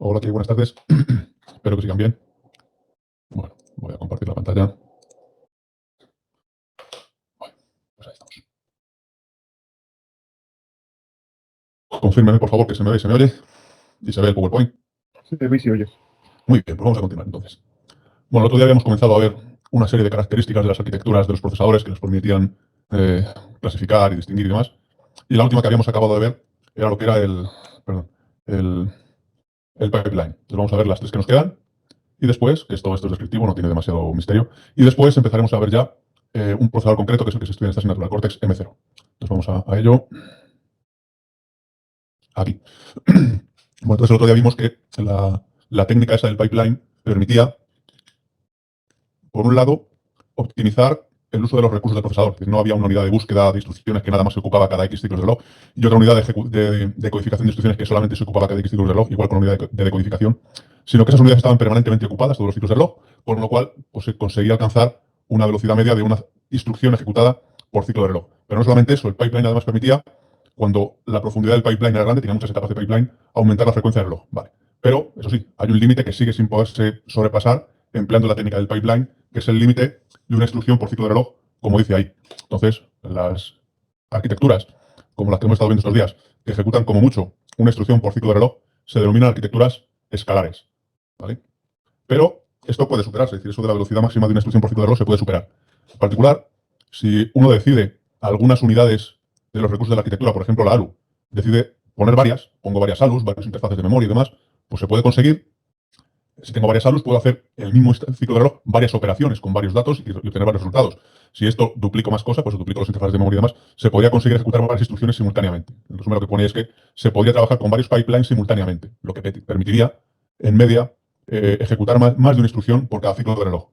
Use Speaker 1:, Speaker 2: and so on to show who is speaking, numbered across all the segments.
Speaker 1: Hola, buenas tardes. Espero que sigan bien. Bueno, voy a compartir la pantalla. Bueno, pues ahí estamos. Confírmeme, por favor, que se me ve y se me oye. Y se ve el PowerPoint.
Speaker 2: Se te ve y se oye.
Speaker 1: Muy bien, pues vamos a continuar entonces. Bueno, el otro día habíamos comenzado a ver una serie de características de las arquitecturas de los procesadores que nos permitían clasificar y distinguir y demás. Y la última que habíamos acabado de ver era lo que era perdón, el, el pipeline. Entonces vamos a ver las tres que nos quedan. Y después, que todo esto es descriptivo, no tiene demasiado misterio. Y después empezaremos a ver ya un procesador concreto, que es el que se estudia en esta asignatura, el Cortex M0. Entonces vamos a ello. Aquí. Bueno, entonces el otro día vimos que la técnica esa del pipeline permitía, por un lado, optimizar el uso de los recursos del procesador. Es decir, no había una unidad de búsqueda de instrucciones que nada más se ocupaba cada X ciclos de reloj y otra unidad de codificación de instrucciones que solamente se ocupaba cada X ciclos de reloj, igual con la unidad de decodificación, sino que esas unidades estaban permanentemente ocupadas todos los ciclos de reloj, con lo cual pues, se conseguía alcanzar una velocidad media de una instrucción ejecutada por ciclo de reloj. Pero no solamente eso, el pipeline además permitía, cuando la profundidad del pipeline era grande, tenía muchas etapas de pipeline, aumentar la frecuencia del reloj. Vale. Pero, eso sí, hay un límite que sigue sin poderse sobrepasar empleando la técnica del pipeline, que es el límite de una instrucción por ciclo de reloj, como dice ahí. Entonces, las arquitecturas, como las que hemos estado viendo estos días, que ejecutan como mucho una instrucción por ciclo de reloj, se denominan arquitecturas escalares. ¿Vale? Pero esto puede superarse, es decir, eso de la velocidad máxima de una instrucción por ciclo de reloj se puede superar. En particular, si uno decide algunas unidades de los recursos de la arquitectura, por ejemplo la ALU, decide poner varias, pongo varias ALUs, varias interfaces de memoria y demás, pues se puede conseguir. Si tengo varias ALUs, puedo hacer el mismo ciclo de reloj, varias operaciones con varios datos y obtener varios resultados. Si esto duplico más cosas, pues duplico las interfaces de memoria y demás, se podría conseguir ejecutar varias instrucciones simultáneamente. En resumen, lo que pone es que se podría trabajar con varios pipelines simultáneamente, lo que permitiría, en media, ejecutar más de una instrucción por cada ciclo de reloj.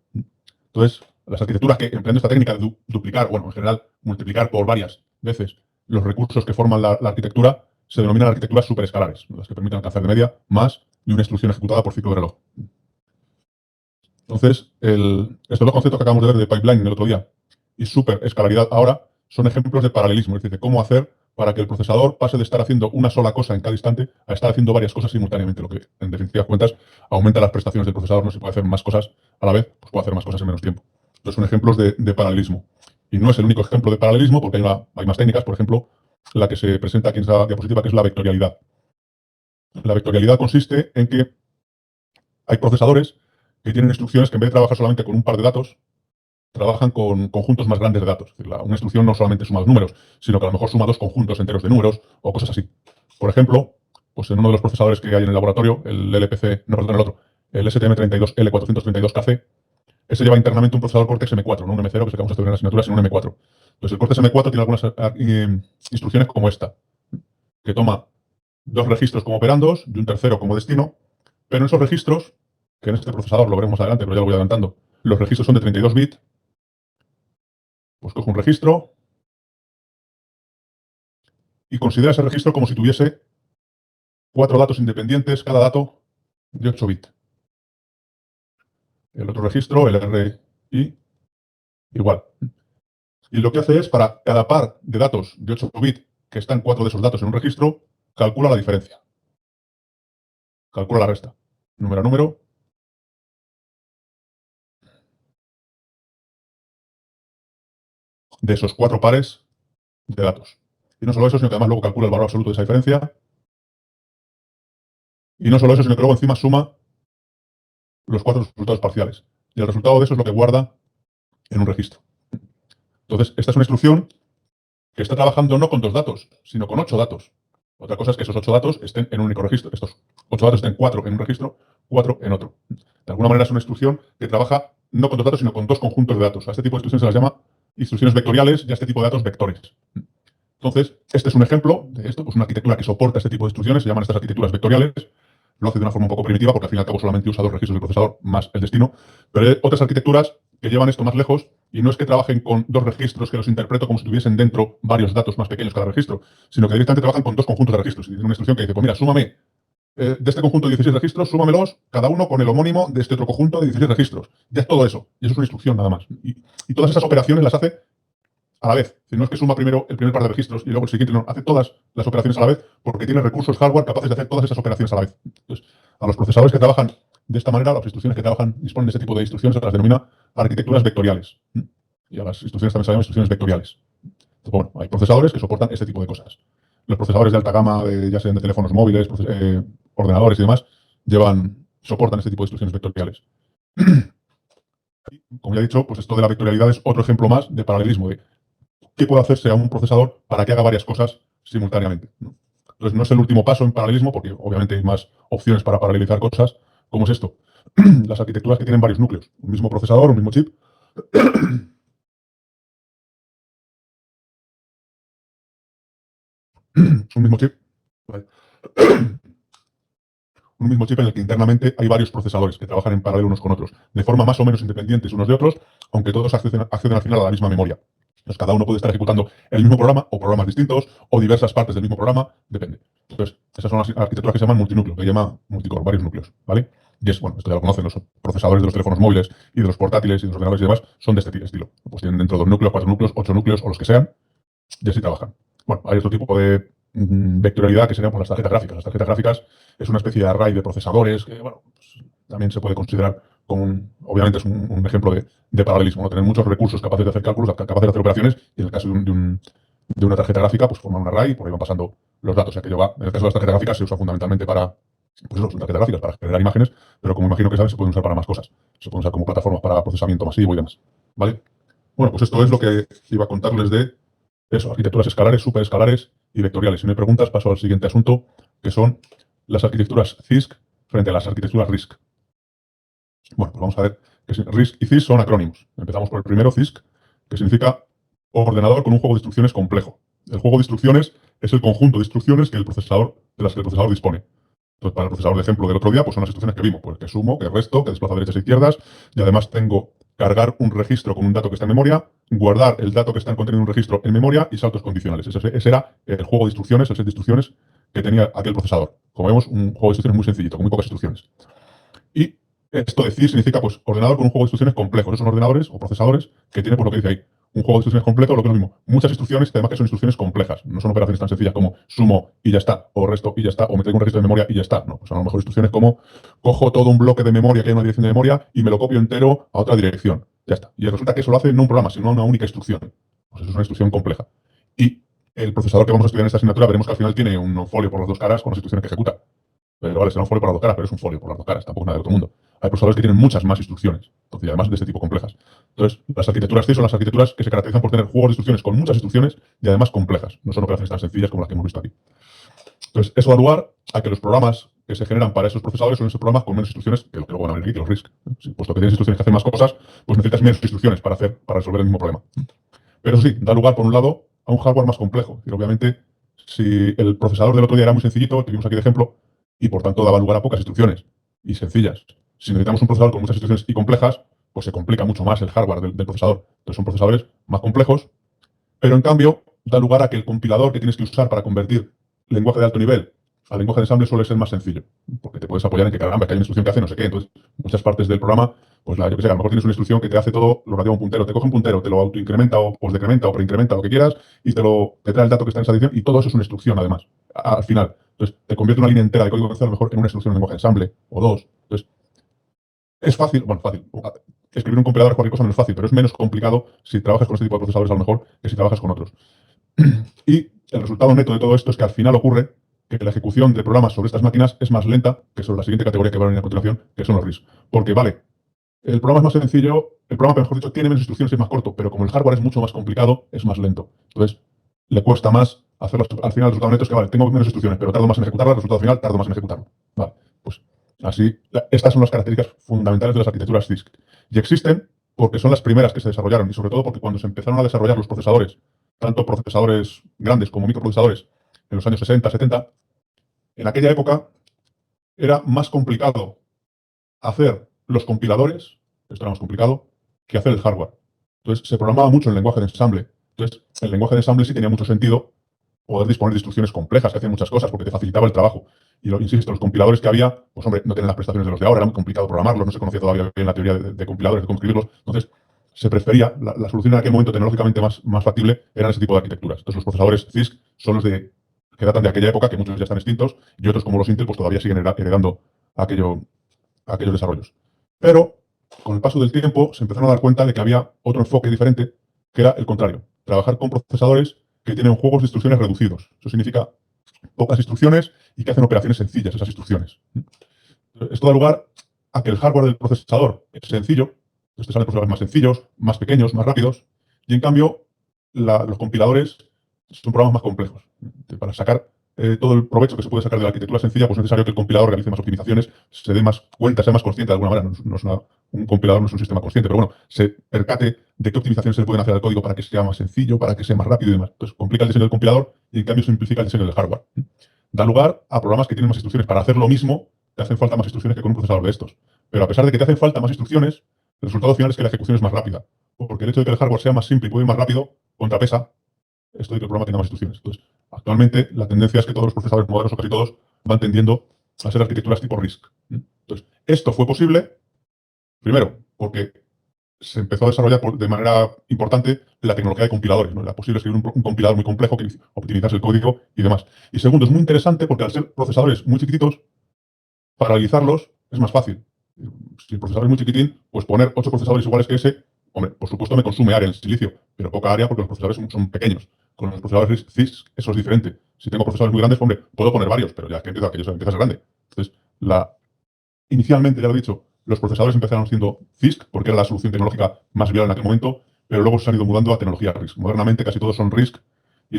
Speaker 1: Entonces, las arquitecturas que emplean esta técnica de duplicar, bueno, en general, multiplicar por varias veces los recursos que forman la arquitectura, se denominan arquitecturas superescalares, las que permiten alcanzar de media más de una instrucción ejecutada por ciclo de reloj. Entonces, estos dos conceptos que acabamos de ver de pipeline el otro día y superescalaridad ahora son ejemplos de paralelismo, es decir, de cómo hacer para que el procesador pase de estar haciendo una sola cosa en cada instante a estar haciendo varias cosas simultáneamente, lo que en definitiva cuentas aumenta las prestaciones del procesador. No se puede hacer más cosas a la vez, pues puede hacer más cosas en menos tiempo. Entonces son ejemplos de paralelismo. Y no es el único ejemplo de paralelismo, porque hay más técnicas, por ejemplo, la que se presenta aquí en esta diapositiva, que es la vectorialidad. La vectorialidad consiste en que hay procesadores que tienen instrucciones que en vez de trabajar solamente con un par de datos, trabajan con conjuntos más grandes de datos. Es decir, una instrucción no solamente suma dos números, sino que a lo mejor suma dos conjuntos enteros de números o cosas así. Por ejemplo, pues en uno de los procesadores que hay en el laboratorio, el LPC, no, perdón, el otro, el STM32L432KC, ese lleva internamente un procesador Cortex M4, no un M0 que sacamos a estudiar en la asignatura, sino un M4. Entonces el Cortex M4 tiene algunas instrucciones como esta, que toma dos registros como operandos y un tercero como destino, pero en esos registros, que en este procesador lo veremos adelante, pero ya lo voy adelantando, los registros son de 32 bits, pues cojo un registro y considera ese registro como si tuviese 4 datos independientes, cada dato de 8 bits. El otro registro, el RI, igual. Y lo que hace es, para cada par de datos de 8 bits que están 4 de esos datos en un registro, calcula la diferencia. Calcula la resta. Número a número. De esos 4 pares de datos. Y no solo eso, sino que además luego calcula el valor absoluto de esa diferencia. Y no solo eso, sino que luego encima suma los 4 resultados parciales. Y el resultado de eso es lo que guarda en un registro. Entonces, esta es una instrucción que está trabajando no con 2 datos, sino con 8 datos. Otra cosa es que esos 8 datos estén en un único registro. Estos 8 datos estén 4 en un registro, 4 en otro. De alguna manera es una instrucción que trabaja no con 2 datos, sino con 2 conjuntos de datos. A este tipo de instrucciones se las llama instrucciones vectoriales y a este tipo de datos vectores. Entonces, este es un ejemplo de esto, pues una arquitectura que soporta este tipo de instrucciones, se llaman estas arquitecturas vectoriales. Lo hace de una forma un poco primitiva porque al fin y al cabo solamente usa 2 registros del procesador más el destino. Pero hay otras arquitecturas que llevan esto más lejos y no es que trabajen con 2 registros que los interpreto como si tuviesen dentro varios datos más pequeños cada registro, sino que directamente trabajan con 2 conjuntos de registros. Y tiene una instrucción que dice, pues mira, súmame de este conjunto de 16 registros, súmamelos cada uno con el homónimo de este otro conjunto de 16 registros. Ya es todo eso. Y eso es una instrucción nada más. Y todas esas operaciones las hace a la vez. No es que suma primero el primer par de registros y luego el siguiente, no, hace todas las operaciones a la vez porque tiene recursos hardware capaces de hacer todas esas operaciones a la vez. Entonces, a los procesadores que trabajan de esta manera, las instrucciones que trabajan, disponen de este tipo de instrucciones, se las denomina arquitecturas vectoriales. Y a las instrucciones también se llaman instrucciones vectoriales. Entonces, bueno, hay procesadores que soportan este tipo de cosas. Los procesadores de alta gama, ya sean de teléfonos móviles, ordenadores y demás, soportan este tipo de instrucciones vectoriales. Como ya he dicho, pues esto de la vectorialidad es otro ejemplo más de paralelismo, de qué puede hacerse a un procesador para que haga varias cosas simultáneamente, ¿no? Entonces, no es el último paso en paralelismo, porque obviamente hay más opciones para paralelizar cosas, como es esto. Las arquitecturas que tienen varios núcleos, un mismo procesador, un mismo chip. un mismo chip. Vale. Un mismo chip en el que internamente hay varios procesadores que trabajan en paralelo unos con otros, de forma más o menos independientes unos de otros, aunque todos acceden al final a la misma memoria. Entonces, cada uno puede estar ejecutando el mismo programa o programas distintos o diversas partes del mismo programa, depende. Entonces, esas son las arquitecturas que se llaman multinúcleo, que se llama multicore, varios núcleos, ¿vale? Y es, bueno, esto ya lo conocen, los procesadores de los teléfonos móviles y de los portátiles y de los ordenadores y demás son de este estilo. Pues tienen dentro 2 núcleos, 4 núcleos, 8 núcleos o los que sean, y así trabajan. Bueno, hay otro tipo de vectorialidad que serían por las tarjetas gráficas. Las tarjetas gráficas es una especie de array de procesadores que, bueno, pues, también se puede considerar como obviamente es un ejemplo de paralelismo, ¿no? Tener muchos recursos capaces de hacer cálculos, capaces de hacer operaciones, y en el caso de una tarjeta gráfica, pues forman un array y por ahí van pasando los datos. O sea, que en el caso de las tarjetas gráficas se usa fundamentalmente para, pues eso, son tarjetas gráficas para generar imágenes, pero como imagino que saben, se pueden usar para más cosas. Se pueden usar como plataformas para procesamiento masivo y demás. ¿Vale? Bueno, pues esto es lo que iba a contarles de eso, arquitecturas escalares, superescalares y vectoriales. Si no hay preguntas, paso al siguiente asunto, que son las arquitecturas CISC frente a las arquitecturas RISC. Bueno, pues vamos a ver que RISC y CISC son acrónimos. Empezamos por el primero, CISC, que significa ordenador con un juego de instrucciones complejo. El juego de instrucciones es el conjunto de instrucciones de las que el procesador dispone. Entonces, para el procesador de ejemplo del otro día, pues son las instrucciones que vimos, pues que sumo, que resto, que desplazo derechas e izquierdas, y además tengo cargar un registro con un dato que está en memoria, guardar el dato que está contenido en un registro en memoria y saltos condicionales. Ese era el juego de instrucciones, el set de instrucciones que tenía aquel procesador. Como vemos, un juego de instrucciones muy sencillito, con muy pocas instrucciones. Y esto decir significa, pues, ordenador con un juego de instrucciones complejo. Esos son ordenadores o procesadores que tienen, pues, lo que dice ahí, un juego de instrucciones completo, lo que es lo mismo. Muchas instrucciones, que además que son instrucciones complejas. No son operaciones tan sencillas como sumo y ya está, o resto y ya está, o me traigo un registro de memoria y ya está. No, pues son a lo mejor instrucciones como cojo todo un bloque de memoria que hay en una dirección de memoria y me lo copio entero a otra dirección. Ya está. Y resulta que eso lo hace no un programa, sino una única instrucción. Pues eso es una instrucción compleja. Y el procesador que vamos a estudiar en esta asignatura veremos que al final tiene un folio por las dos caras con las instrucciones que ejecuta. Pero vale, será un folio por las dos caras, pero es un folio por las dos caras, tampoco es nada del otro mundo. Hay procesadores que tienen muchas más instrucciones, entonces, y además de este tipo complejas. Entonces, las arquitecturas C son las arquitecturas que se caracterizan por tener juegos de instrucciones con muchas instrucciones y además complejas. No son operaciones tan sencillas como las que hemos visto aquí. Entonces, eso da lugar a que los programas que se generan para esos procesadores son esos programas con menos instrucciones que lo que luego van a venir aquí, que los RISC. Puesto que tienes instrucciones que hacen más cosas, pues necesitas menos instrucciones para resolver el mismo problema. Pero sí, da lugar, por un lado, a un hardware más complejo. Y obviamente, si el procesador del otro día era muy sencillito, que vimos aquí de ejemplo, y por tanto daba lugar a pocas instrucciones y sencillas. Si necesitamos un procesador con muchas instrucciones y complejas, pues se complica mucho más el hardware del procesador. Entonces son procesadores más complejos, pero en cambio da lugar a que el compilador que tienes que usar para convertir lenguaje de alto nivel al lenguaje de ensamble suele ser más sencillo, porque te puedes apoyar en que, caramba, que hay una instrucción que hace no sé qué. Entonces, muchas partes del programa, pues yo que sé, a lo mejor tienes una instrucción que te hace todo, lo relativa a un puntero, te coge un puntero, te lo autoincrementa o decrementa o preincrementa, lo que quieras, y te trae el dato que está en esa edición, y todo eso es una instrucción, además, al final. Entonces, te convierte una línea entera de código a lo mejor en una instrucción en lenguaje de ensamble, o dos. Entonces, es fácil, bueno, fácil. Escribir un compilador es cualquier cosa no es fácil, pero es menos complicado si trabajas con este tipo de procesadores a lo mejor que si trabajas con otros. Y el resultado neto de todo esto es que al final ocurre que la ejecución de programas sobre estas máquinas es más lenta que sobre la siguiente categoría que va a venir a continuación, que son los RISC. Porque, vale, el programa es más sencillo, el programa, mejor dicho, tiene menos instrucciones y es más corto, pero como el hardware es mucho más complicado, es más lento. Entonces, le cuesta más hacerlo. Al final, el resultado neto es que, vale, tengo menos instrucciones, pero tardo más en ejecutarlo, el resultado final tardo más en ejecutarlo. Vale, pues así, estas son las características fundamentales de las arquitecturas CISC. Y existen porque son las primeras que se desarrollaron y sobre todo porque cuando se empezaron a desarrollar los procesadores, tanto procesadores grandes como microprocesadores, en los años 60, 70, en aquella época era más complicado hacer los compiladores, esto era más complicado, que hacer el hardware. Entonces, se programaba mucho en lenguaje de ensamble. Entonces, el lenguaje de ensamble sí tenía mucho sentido poder disponer de instrucciones complejas que hacían muchas cosas porque te facilitaba el trabajo. Y insisto, los compiladores que había, pues hombre, no tenían las prestaciones de los de ahora, era muy complicado programarlos, no se conocía todavía bien la teoría de compiladores, de cómo escribirlos. Entonces, se prefería, la solución en aquel momento tecnológicamente más factible eran ese tipo de arquitecturas. Entonces los procesadores CISC son los que datan de aquella época, que muchos ya están extintos, y otros como los Intel pues todavía siguen heredando aquellos desarrollos. Pero con el paso del tiempo se empezaron a dar cuenta de que había otro enfoque diferente, que era el contrario. Trabajar con procesadores que tienen juegos de instrucciones reducidos. Eso significa pocas instrucciones y que hacen operaciones sencillas esas instrucciones. Esto da lugar a que el hardware del procesador es sencillo, entonces te salen procesadores más sencillos, más pequeños, más rápidos, y en cambio los compiladores son programas más complejos. Para sacar todo el provecho que se puede sacar de la arquitectura sencilla, pues es necesario que el compilador realice más optimizaciones, se dé más cuenta, sea más consciente de alguna manera. No es un compilador no es un sistema consciente, pero bueno, se percate de qué optimizaciones se le pueden hacer al código para que sea más sencillo, para que sea más rápido y demás. Entonces complica el diseño del compilador y en cambio simplifica el diseño del hardware. Da lugar a programas que tienen más instrucciones. Para hacer lo mismo, te hacen falta más instrucciones que con un procesador de estos. Pero a pesar de que te hacen falta más instrucciones, el resultado final es que la ejecución es más rápida. Porque el hecho de que el hardware sea más simple y puede ir más rápido, contrapesa esto de que el programa tenga más instrucciones. Entonces, actualmente la tendencia es que todos los procesadores modernos, o casi todos, van tendiendo a ser arquitecturas tipo RISC. Entonces, esto fue posible, primero, porque se empezó a desarrollar de manera importante la tecnología de compiladores. ¿No? Era posible escribir un compilador muy complejo que optimizase el código y demás. Y segundo, es muy interesante porque al ser procesadores muy chiquititos, paralelizarlos es más fácil. Si el procesador es muy chiquitín, pues poner 8 procesadores iguales que ese, hombre, por supuesto me consume área en silicio, pero poca área porque los procesadores son pequeños. Con los procesadores CISC eso es diferente. Si tengo procesadores muy grandes, hombre, puedo poner varios, pero ya que empieza a ser grande. Entonces, inicialmente, ya lo he dicho, los procesadores empezaron siendo CISC porque era la solución tecnológica más viable en aquel momento, pero luego se han ido mudando a tecnología RISC. Modernamente casi todos son RISC y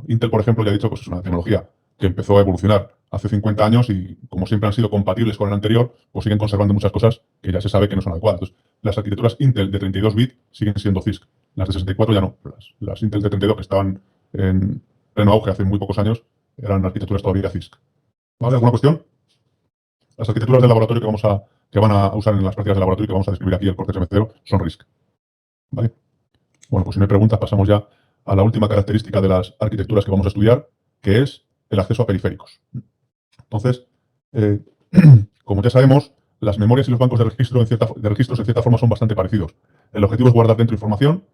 Speaker 1: Intel, por ejemplo, ya he dicho, pues es una tecnología que empezó a evolucionar hace 50 años y como siempre han sido compatibles con el anterior, pues siguen conservando muchas cosas que ya se sabe que no son adecuadas. Entonces, las arquitecturas Intel de 32 bits siguen siendo CISC. Las de 64 ya no. Las Intel de 32 que estaban en pleno auge hace muy pocos años eran arquitecturas todavía CISC. ¿Vale? ¿Alguna cuestión? Las arquitecturas de laboratorio que van a usar en las prácticas de laboratorio que vamos a describir aquí el Cortex M0 son RISC. ¿Vale? Bueno, pues si no hay preguntas, pasamos ya a la última característica de las arquitecturas que vamos a estudiar, que es el acceso a periféricos. Entonces, como ya sabemos, las memorias y los bancos de registros en cierta forma son bastante parecidos. El objetivo es guardar dentro información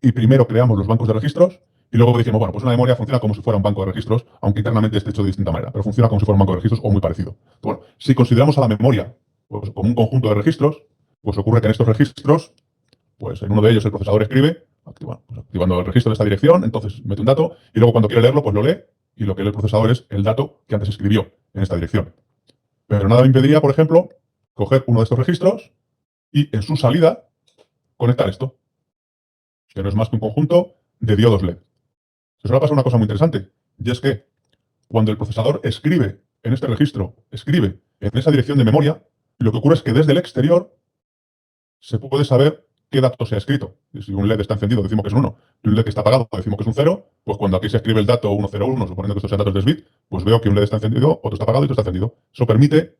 Speaker 1: y primero creamos los bancos de registros y luego dijimos, bueno, pues una memoria funciona como si fuera un banco de registros, aunque internamente esté hecho de distinta manera, pero funciona como si fuera un banco de registros o muy parecido. Bueno, si consideramos a la memoria pues, como un conjunto de registros, pues ocurre que en estos registros, pues en uno de ellos el procesador escribe, activando el registro de esta dirección, entonces mete un dato y luego cuando quiere leerlo, pues lo lee y lo que lee el procesador es el dato que antes escribió en esta dirección. Pero nada me impediría, por ejemplo, coger uno de estos registros y en su salida conectar esto, que no es más que un conjunto de diodos LED. Se suele pasar una cosa muy interesante, y es que cuando el procesador escribe en este registro, escribe en esa dirección de memoria, lo que ocurre es que desde el exterior se puede saber qué dato se ha escrito. Y si un LED está encendido, decimos que es un 1, y un LED que está apagado, decimos que es un 0, pues cuando aquí se escribe el dato 101, suponiendo que estos sean datos de bit, pues veo que un LED está encendido, otro está apagado y otro está encendido. Eso permite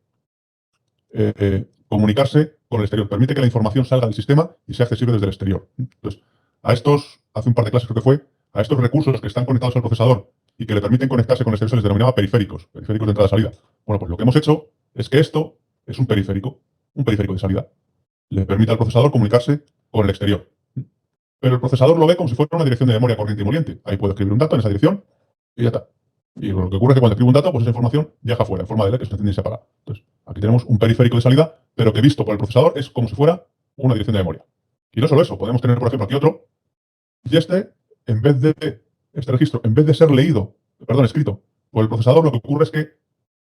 Speaker 1: comunicarse con el exterior, permite que la información salga del sistema y sea accesible desde el exterior. Entonces, hace un par de clases creo que fue, a estos recursos que están conectados al procesador y que le permiten conectarse con el exterior se les denominaba periféricos de entrada-salida. Bueno, pues lo que hemos hecho es que esto es un periférico de salida. Le permite al procesador comunicarse con el exterior. Pero el procesador lo ve como si fuera una dirección de memoria corriente y moliente. Ahí puedo escribir un dato en esa dirección y ya está. Y lo que ocurre es que cuando escribo un dato, pues esa información viaja fuera en forma de LED que se enciende y se apaga. Entonces, aquí tenemos un periférico de salida, pero que visto por el procesador es como si fuera una dirección de memoria. Y no solo eso, podemos tener, por ejemplo, aquí otro, y este registro, en vez de ser escrito por el procesador, lo que ocurre es que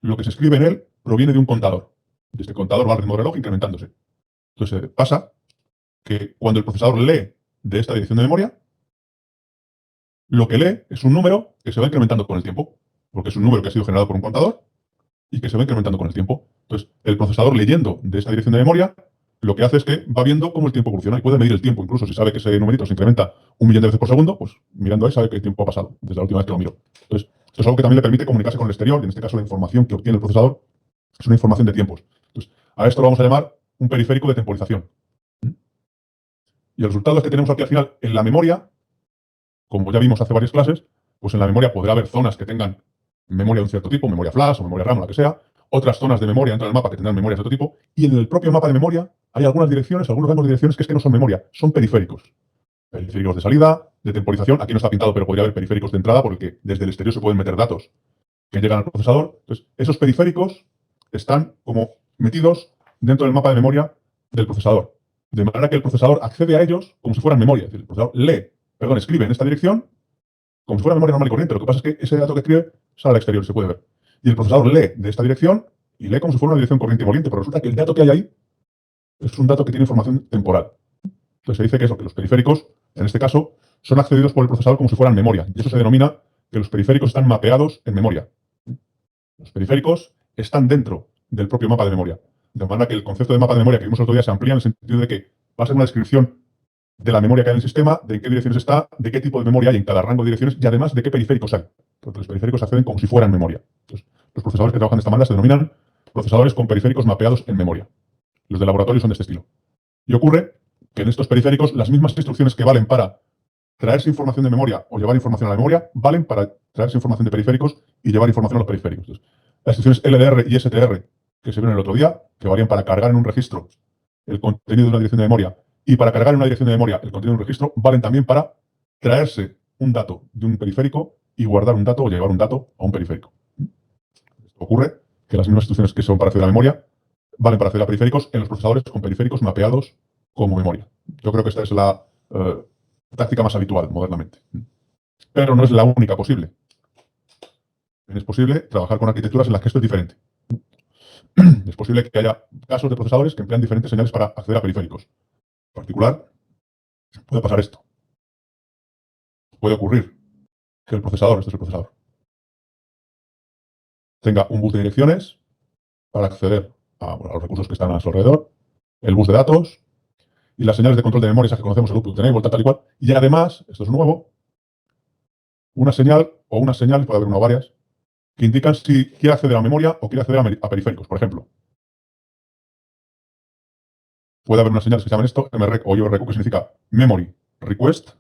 Speaker 1: lo que se escribe en él proviene de un contador. Y este contador va al ritmo del reloj incrementándose. Entonces, pasa que cuando el procesador lee de esta dirección de memoria, lo que lee es un número que se va incrementando con el tiempo, porque es un número que ha sido generado por un contador y que se va incrementando con el tiempo. Entonces, el procesador leyendo de esta dirección de memoria, lo que hace es que va viendo cómo el tiempo evoluciona y puede medir el tiempo. Incluso si sabe que ese numerito se incrementa 1.000.000 de veces por segundo, pues mirando ahí sabe qué tiempo ha pasado desde la última vez que lo miró. Entonces, esto es algo que también le permite comunicarse con el exterior y en este caso la información que obtiene el procesador es una información de tiempos. Entonces, a esto lo vamos a llamar un periférico de temporización. Y el resultado es que tenemos aquí al final en la memoria, como ya vimos hace varias clases, pues en la memoria podrá haber zonas que tengan memoria de un cierto tipo, memoria flash o memoria RAM o la que sea, otras zonas de memoria dentro del mapa que tendrán memorias de otro tipo, y en el propio mapa de memoria hay algunas direcciones, algunos rangos de direcciones que es que no son memoria, son periféricos. Periféricos de salida, de temporización, aquí no está pintado, pero podría haber periféricos de entrada, porque desde el exterior se pueden meter datos que llegan al procesador. Entonces, esos periféricos están como metidos dentro del mapa de memoria del procesador. De manera que el procesador accede a ellos como si fueran memoria. Es decir, el procesador escribe en esta dirección como si fuera memoria normal y corriente. Lo que pasa es que ese dato que escribe sale al exterior, se puede ver. Y el procesador lee de esta dirección y lee como si fuera una dirección corriente y moliente, pero resulta que el dato que hay ahí es un dato que tiene información temporal. Entonces se dice que eso, que los periféricos, en este caso, son accedidos por el procesador como si fueran memoria. Y eso se denomina que los periféricos están mapeados en memoria. Los periféricos están dentro del propio mapa de memoria. De manera que el concepto de mapa de memoria que vimos el otro día se amplía en el sentido de que va a ser una descripción de la memoria que hay en el sistema, de en qué direcciones está, de qué tipo de memoria hay en cada rango de direcciones y además de qué periféricos hay. Porque los periféricos acceden como si fueran memoria. Entonces, los procesadores que trabajan de esta manera se denominan procesadores con periféricos mapeados en memoria. Los de laboratorio son de este estilo. Y ocurre que en estos periféricos las mismas instrucciones que valen para traerse información de memoria o llevar información a la memoria valen para traerse información de periféricos y llevar información a los periféricos. Entonces, las instrucciones LDR y STR que se vieron el otro día, que varían para cargar en un registro el contenido de una dirección de memoria y para cargar en una dirección de memoria el contenido de un registro, valen también para traerse un dato de un periférico y guardar un dato o llevar un dato a un periférico. Esto ocurre que las mismas instrucciones que son para acceder a la memoria valen para acceder a periféricos en los procesadores con periféricos mapeados como memoria. Yo creo que esta es la táctica más habitual modernamente. Pero no es la única posible. Es posible trabajar con arquitecturas en las que esto es diferente. Es posible que haya casos de procesadores que emplean diferentes señales para acceder a periféricos. En particular, puede pasar esto. Puede ocurrir que el procesador, este es el procesador, tenga un bus de direcciones para acceder a los recursos que están a su alrededor, el bus de datos y las señales de control de memoria, esas que conocemos, el output enable, tal y cual. Y además, esto es nuevo, una señal o unas señales, puede haber una o varias, que indican si quiere acceder a memoria o quiere acceder a periféricos. Por ejemplo, puede haber unas señales que se llaman esto, MREQ o IORQ, que significa Memory Request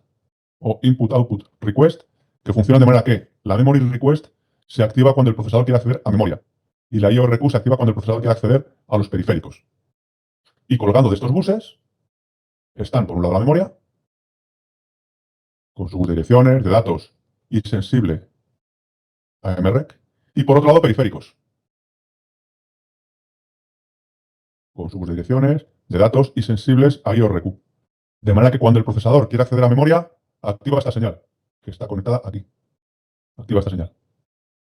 Speaker 1: o Input-Output Request, que funcionan de manera que la Memory Request se activa cuando el procesador quiere acceder a memoria y la IORQ se activa cuando el procesador quiere acceder a los periféricos. Y colgando de estos buses están, por un lado, la memoria, con sus direcciones de datos y sensible a MREQ, y por otro lado, periféricos, con sus direcciones de datos y sensibles a IORQ. De manera que cuando el procesador quiere acceder a memoria, activa esta señal, que está conectada aquí. Activa esta señal.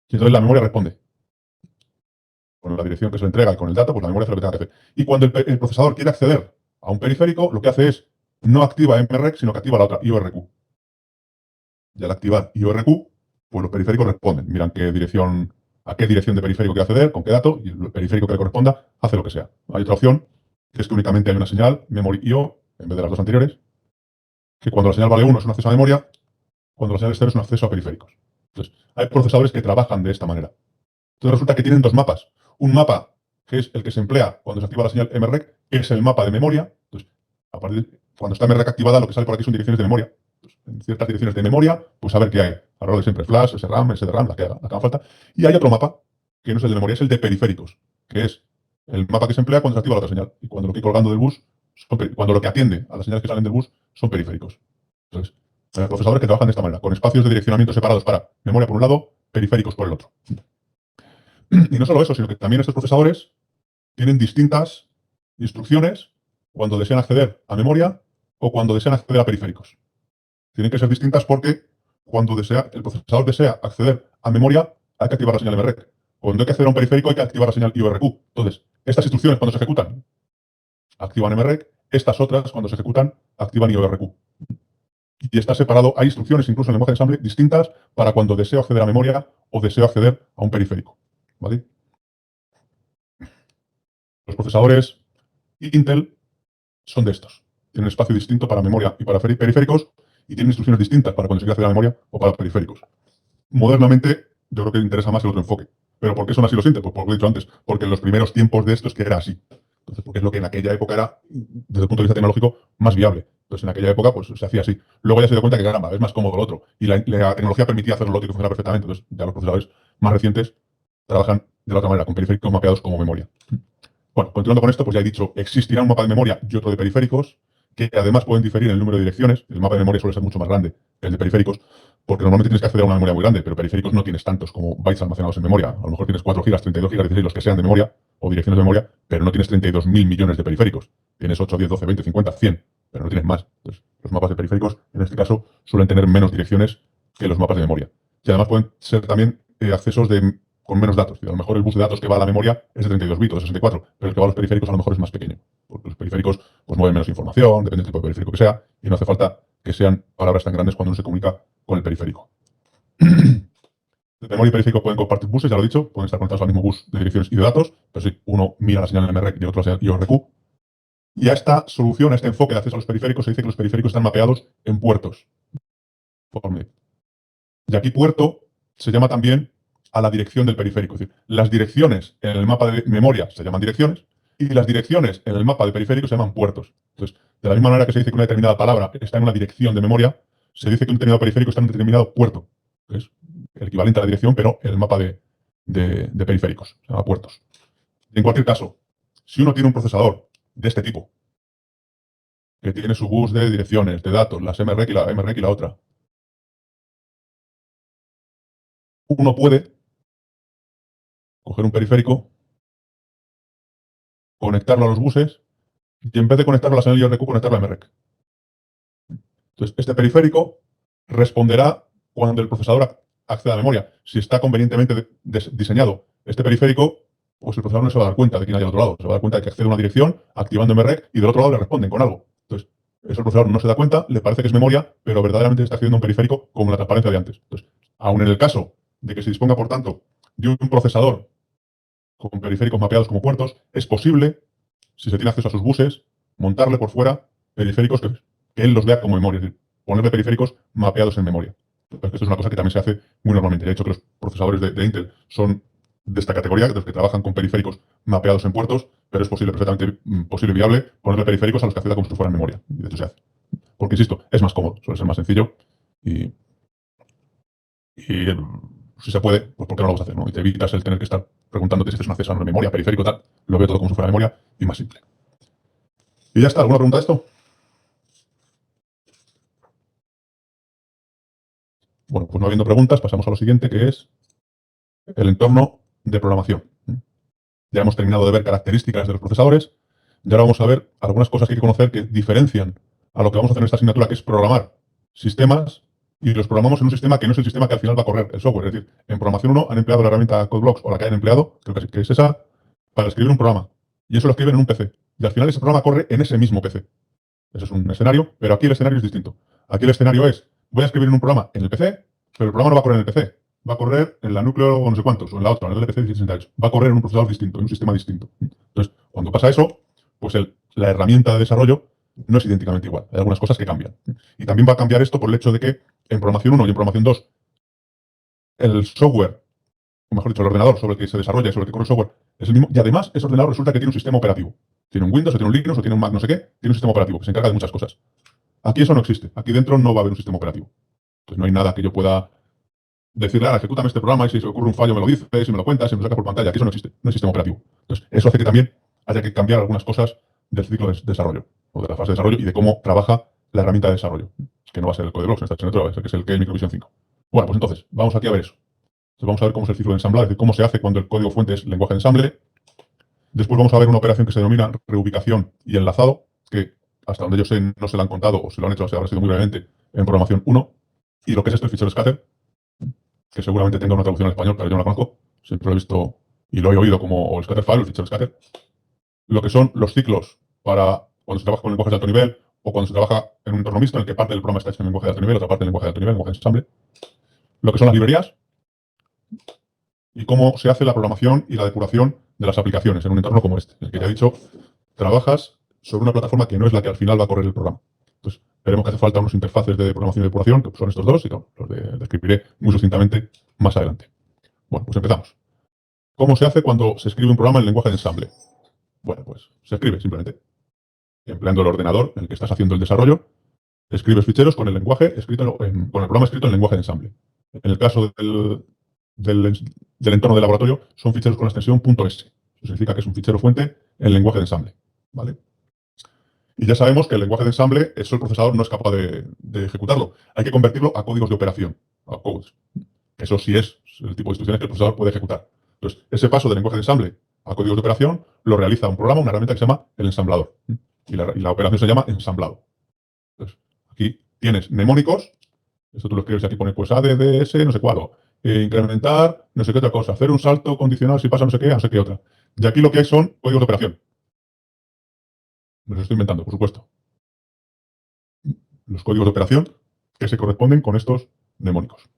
Speaker 1: Y entonces la memoria responde. Con la dirección que se le entrega y con el dato, pues la memoria hace lo que tenga que hacer. Y cuando el procesador quiere acceder a un periférico, lo que hace es no activa MREQ, sino que activa la otra, IORQ. Y al activar IORQ, pues los periféricos responden. Miran a qué dirección de periférico quiere acceder, con qué dato, y el periférico que le corresponda hace lo que sea. Hay otra opción, que es que únicamente hay una señal, memory IO, en vez de las dos anteriores, que cuando la señal vale 1 es un acceso a memoria, cuando la señal es 0 es un acceso a periféricos. Entonces, hay procesadores que trabajan de esta manera. Entonces resulta que tienen dos mapas. Un mapa, que es el que se emplea cuando se activa la señal MREQ, que es el mapa de memoria. Entonces, cuando está MREQ activada, lo que sale por aquí son direcciones de memoria. Entonces, en ciertas direcciones de memoria, pues a ver qué hay. Alrededor de siempre flash, SRAM, SDRAM, la que haga falta. Y hay otro mapa, que no es el de memoria, es el de periféricos, que es el mapa que se emplea cuando se activa la otra señal. Y cuando lo que hay colgando del bus, cuando lo que atiende a las señales que salen del bus son periféricos. Entonces, procesadores que trabajan de esta manera, con espacios de direccionamiento separados para memoria por un lado, periféricos por el otro. Y no solo eso, sino que también estos procesadores tienen distintas instrucciones cuando desean acceder a memoria o cuando desean acceder a periféricos. Tienen que ser distintas porque cuando el procesador desea acceder a memoria, hay que activar la señal MREQ. Cuando hay que acceder a un periférico, hay que activar la señal IORQ. Entonces, estas instrucciones cuando se ejecutan, activan MREQ. Estas otras, cuando se ejecutan, activan IORQ. Y está separado, hay instrucciones incluso en lenguaje de ensamble distintas para cuando deseo acceder a memoria o deseo acceder a un periférico. ¿Vale? Los procesadores Intel son de estos. Tienen espacio distinto para memoria y para periféricos y tienen instrucciones distintas para cuando se quiere acceder a memoria o para periféricos. Modernamente, yo creo que interesa más el otro enfoque. ¿Pero por qué son así los Intel? Pues por lo que he dicho antes, porque en los primeros tiempos de esto es que era así. Entonces, porque es lo que en aquella época era, desde el punto de vista tecnológico, más viable. Entonces, en aquella época, pues se hacía así. Luego ya se dio cuenta que, caramba, es más cómodo lo otro. Y la tecnología permitía hacerlo lo otro y que funcionara perfectamente. Entonces, ya los procesadores más recientes trabajan de la otra manera, con periféricos mapeados como memoria. Bueno, continuando con esto, pues ya he dicho, existirá un mapa de memoria y otro de periféricos, que además pueden diferir en el número de direcciones. El mapa de memoria suele ser mucho más grande que el de periféricos, porque normalmente tienes que acceder a una memoria muy grande, pero periféricos no tienes tantos como bytes almacenados en memoria. A lo mejor tienes 4 gigas, 32 gigas, 16, los que sean de memoria, o direcciones de memoria, pero no tienes 32.000 millones de periféricos. Tienes 8, 10, 12, 20, 50, 100, pero no tienes más. Entonces, los mapas de periféricos, en este caso, suelen tener menos direcciones que los mapas de memoria. Y además pueden ser también accesos con menos datos. A lo mejor el bus de datos que va a la memoria es de 32 bits o de 64, pero el que va a los periféricos a lo mejor es más pequeño. Porque los periféricos pues, mueven menos información, depende del tipo de periférico que sea, y no hace falta que sean palabras tan grandes cuando uno se comunica con el periférico. Memoria y periférico pueden compartir buses, ya lo he dicho, pueden estar conectados al mismo bus de direcciones y de datos, pero si uno mira la señal MREC y otro la señal IORQ. Y a esta solución, a este enfoque de acceso a los periféricos, se dice que los periféricos están mapeados en puertos. Y aquí puerto se llama también a la dirección del periférico. Es decir, las direcciones en el mapa de memoria se llaman direcciones y las direcciones en el mapa de periférico se llaman puertos. Entonces, de la misma manera que se dice que una determinada palabra está en una dirección de memoria, se dice que un determinado periférico está en un determinado puerto. Es el equivalente a la dirección, pero en el mapa de periféricos. Se llama puertos. Y en cualquier caso, si uno tiene un procesador de este tipo, que tiene su bus de direcciones, de datos, las MREC y la otra, uno puede coger un periférico, conectarlo a los buses y en vez de conectarlo a la señal IRQ, conectarlo a MREC. Entonces, este periférico responderá cuando el procesador acceda a la memoria. Si está convenientemente diseñado este periférico, pues el procesador no se va a dar cuenta de quién hay al otro lado. Se va a dar cuenta de que accede a una dirección, activando MREC, y del otro lado le responden con algo. Entonces, eso el procesador no se da cuenta, le parece que es memoria, pero verdaderamente está accediendo a un periférico como la transparencia de antes. Entonces, aun en el caso de que se disponga, por tanto, de un procesador con periféricos mapeados como puertos, es posible, si se tiene acceso a sus buses, montarle por fuera periféricos que él los vea como memoria, es decir, ponerle periféricos mapeados en memoria. Esto es una cosa que también se hace muy normalmente. De hecho, que los procesadores de Intel son de esta categoría, de los que trabajan con periféricos mapeados en puertos, pero es posible, perfectamente posible y viable, ponerle periféricos a los que acceda como si fueran memoria. Y de hecho se hace. Porque, insisto, es más cómodo, suele ser más sencillo y si se puede, pues ¿por qué no lo vas a hacer? ¿No? Y te evitas el tener que estar preguntándote si es un acceso a una memoria, periférico, tal. Lo veo todo como si fuera memoria y más simple. Y ya está. ¿Alguna pregunta de esto? Bueno, pues no habiendo preguntas, pasamos a lo siguiente, que es el entorno de programación. Ya hemos terminado de ver características de los procesadores y ahora vamos a ver algunas cosas que hay que conocer que diferencian a lo que vamos a hacer en esta asignatura, que es programar sistemas, y los programamos en un sistema que no es el sistema que al final va a correr el software. Es decir, en programación 1 han empleado la herramienta CodeBlocks o la que hayan empleado, creo que es esa, para escribir un programa. Y eso lo escriben en un PC. Y al final ese programa corre en ese mismo PC. Ese es un escenario, pero aquí el escenario es distinto. Aquí el escenario es, voy a escribir en un programa en el PC, pero el programa no va a correr en el PC. Va a correr en la núcleo o no sé cuántos, o en la otra, en el LPC 1068. Va a correr en un procesador distinto, en un sistema distinto. Entonces, cuando pasa eso, pues la herramienta de desarrollo no es idénticamente igual. Hay algunas cosas que cambian. Y también va a cambiar esto por el hecho de que en programación 1 y en programación 2, el software, o mejor dicho, el ordenador sobre el que se desarrolla y sobre el que corre el software es el mismo. Y además, ese ordenador resulta que tiene un sistema operativo. Tiene un Windows, o tiene un Linux, o tiene un Mac, no sé qué. Tiene un sistema operativo que se encarga de muchas cosas. Aquí eso no existe. Aquí dentro no va a haber un sistema operativo. Entonces no hay nada que yo pueda decirle, ejecútame este programa y si se ocurre un fallo me lo dices, y me lo cuentas, y me lo sacas por pantalla. Aquí eso no existe. No hay sistema operativo. Entonces, eso hace que también haya que cambiar algunas cosas del ciclo de desarrollo, o de la fase de desarrollo y de cómo trabaja la herramienta de desarrollo. Que no va a ser el CodeBlocks en esta asignatura, va a ser que es el que Microvision 5. Bueno, pues entonces, vamos aquí a ver eso. Entonces, vamos a ver cómo es el ciclo de ensamblaje, es decir, cómo se hace cuando el código fuente es lenguaje de ensamble. Después vamos a ver una operación que se denomina reubicación y enlazado, que hasta donde yo sé no se la han contado o se lo han hecho, se habrá sido muy brevemente en programación 1. Y lo que es esto, el fichero scatter, que seguramente tenga una traducción al español, pero yo no la conozco. Siempre lo he visto y lo he oído como el scatter file, el fichero scatter. Lo que son los ciclos para cuando se trabaja con lenguajes de alto nivel o cuando se trabaja en un entorno mixto en el que parte del programa está hecho en lenguaje de alto nivel, otra parte en lenguaje de alto nivel, lenguaje de ensamble. Lo que son las librerías y cómo se hace la programación y la depuración de las aplicaciones en un entorno como este, en el que ya he dicho, trabajas sobre una plataforma que no es la que al final va a correr el programa. Entonces, veremos que hace falta unos interfaces de programación y depuración, que son estos dos, y los describiré muy sucintamente más adelante. Bueno, pues empezamos. ¿Cómo se hace cuando se escribe un programa en lenguaje de ensamble? Bueno, pues se escribe simplemente empleando el ordenador en el que estás haciendo el desarrollo. Escribes ficheros con el lenguaje escrito con el programa escrito en lenguaje de ensamble. En el caso del del entorno de laboratorio son ficheros con la extensión .s. Eso significa que es un fichero fuente en lenguaje de ensamble, ¿vale? Y ya sabemos que el lenguaje de ensamble, eso el procesador no es capaz de ejecutarlo. Hay que convertirlo a códigos de operación, a codes. Eso sí es el tipo de instrucciones que el procesador puede ejecutar. Entonces, ese paso del lenguaje de ensamble a códigos de operación lo realiza un programa, una herramienta que se llama el ensamblador. Y la operación se llama ensamblado. Entonces, aquí tienes mnemónicos. Esto tú lo escribes y aquí pone pues ADDS, no sé cuál, o incrementar, no sé qué otra cosa, hacer un salto condicional si pasa no sé qué, a no sé qué otra. Y aquí lo que hay son códigos de operación. Me los estoy inventando, por supuesto. Los códigos de operación que se corresponden con estos mnemónicos.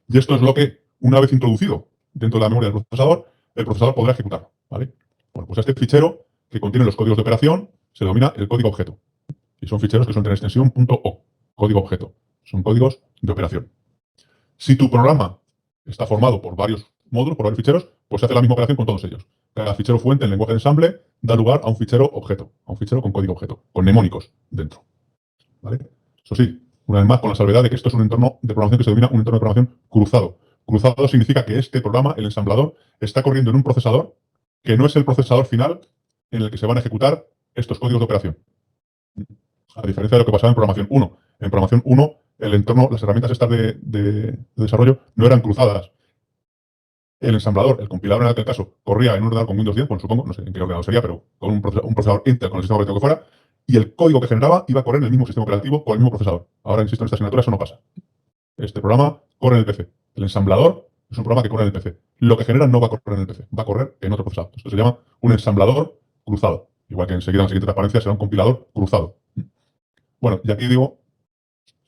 Speaker 1: Y esto es lo que, una vez introducido dentro de la memoria del procesador, el procesador podrá ejecutarlo, ¿vale? Bueno, pues a este fichero que contiene los códigos de operación se denomina el código objeto. Y son ficheros que son de extensión .o, código objeto. Son códigos de operación. Si tu programa está formado por varios módulos, por varios ficheros, pues se hace la misma operación con todos ellos. Cada fichero fuente en lenguaje de ensamble da lugar a un fichero objeto, a un fichero con código objeto, con mnemónicos dentro, ¿vale? Eso sí, una vez más, con la salvedad de que esto es un entorno de programación que se denomina un entorno de programación cruzado. Cruzado significa que este programa, el ensamblador, está corriendo en un procesador que no es el procesador final en el que se van a ejecutar estos códigos de operación. A diferencia de lo que pasaba en programación 1. En programación 1, el entorno, las herramientas estas de desarrollo no eran cruzadas. El ensamblador, el compilador en aquel caso, corría en un ordenador con Windows 10, bueno, supongo, no sé en qué ordenador sería, pero con un procesador Intel, con el sistema operativo que fuera, y el código que generaba iba a correr en el mismo sistema operativo con el mismo procesador. Ahora, insisto, en esta asignatura eso no pasa. Este programa corre en el PC. El ensamblador es un programa que corre en el PC. Lo que genera no va a correr en el PC, va a correr en otro procesador. Esto se llama un ensamblador cruzado. Igual que enseguida en la siguiente transparencia será un compilador cruzado. Bueno, y aquí digo,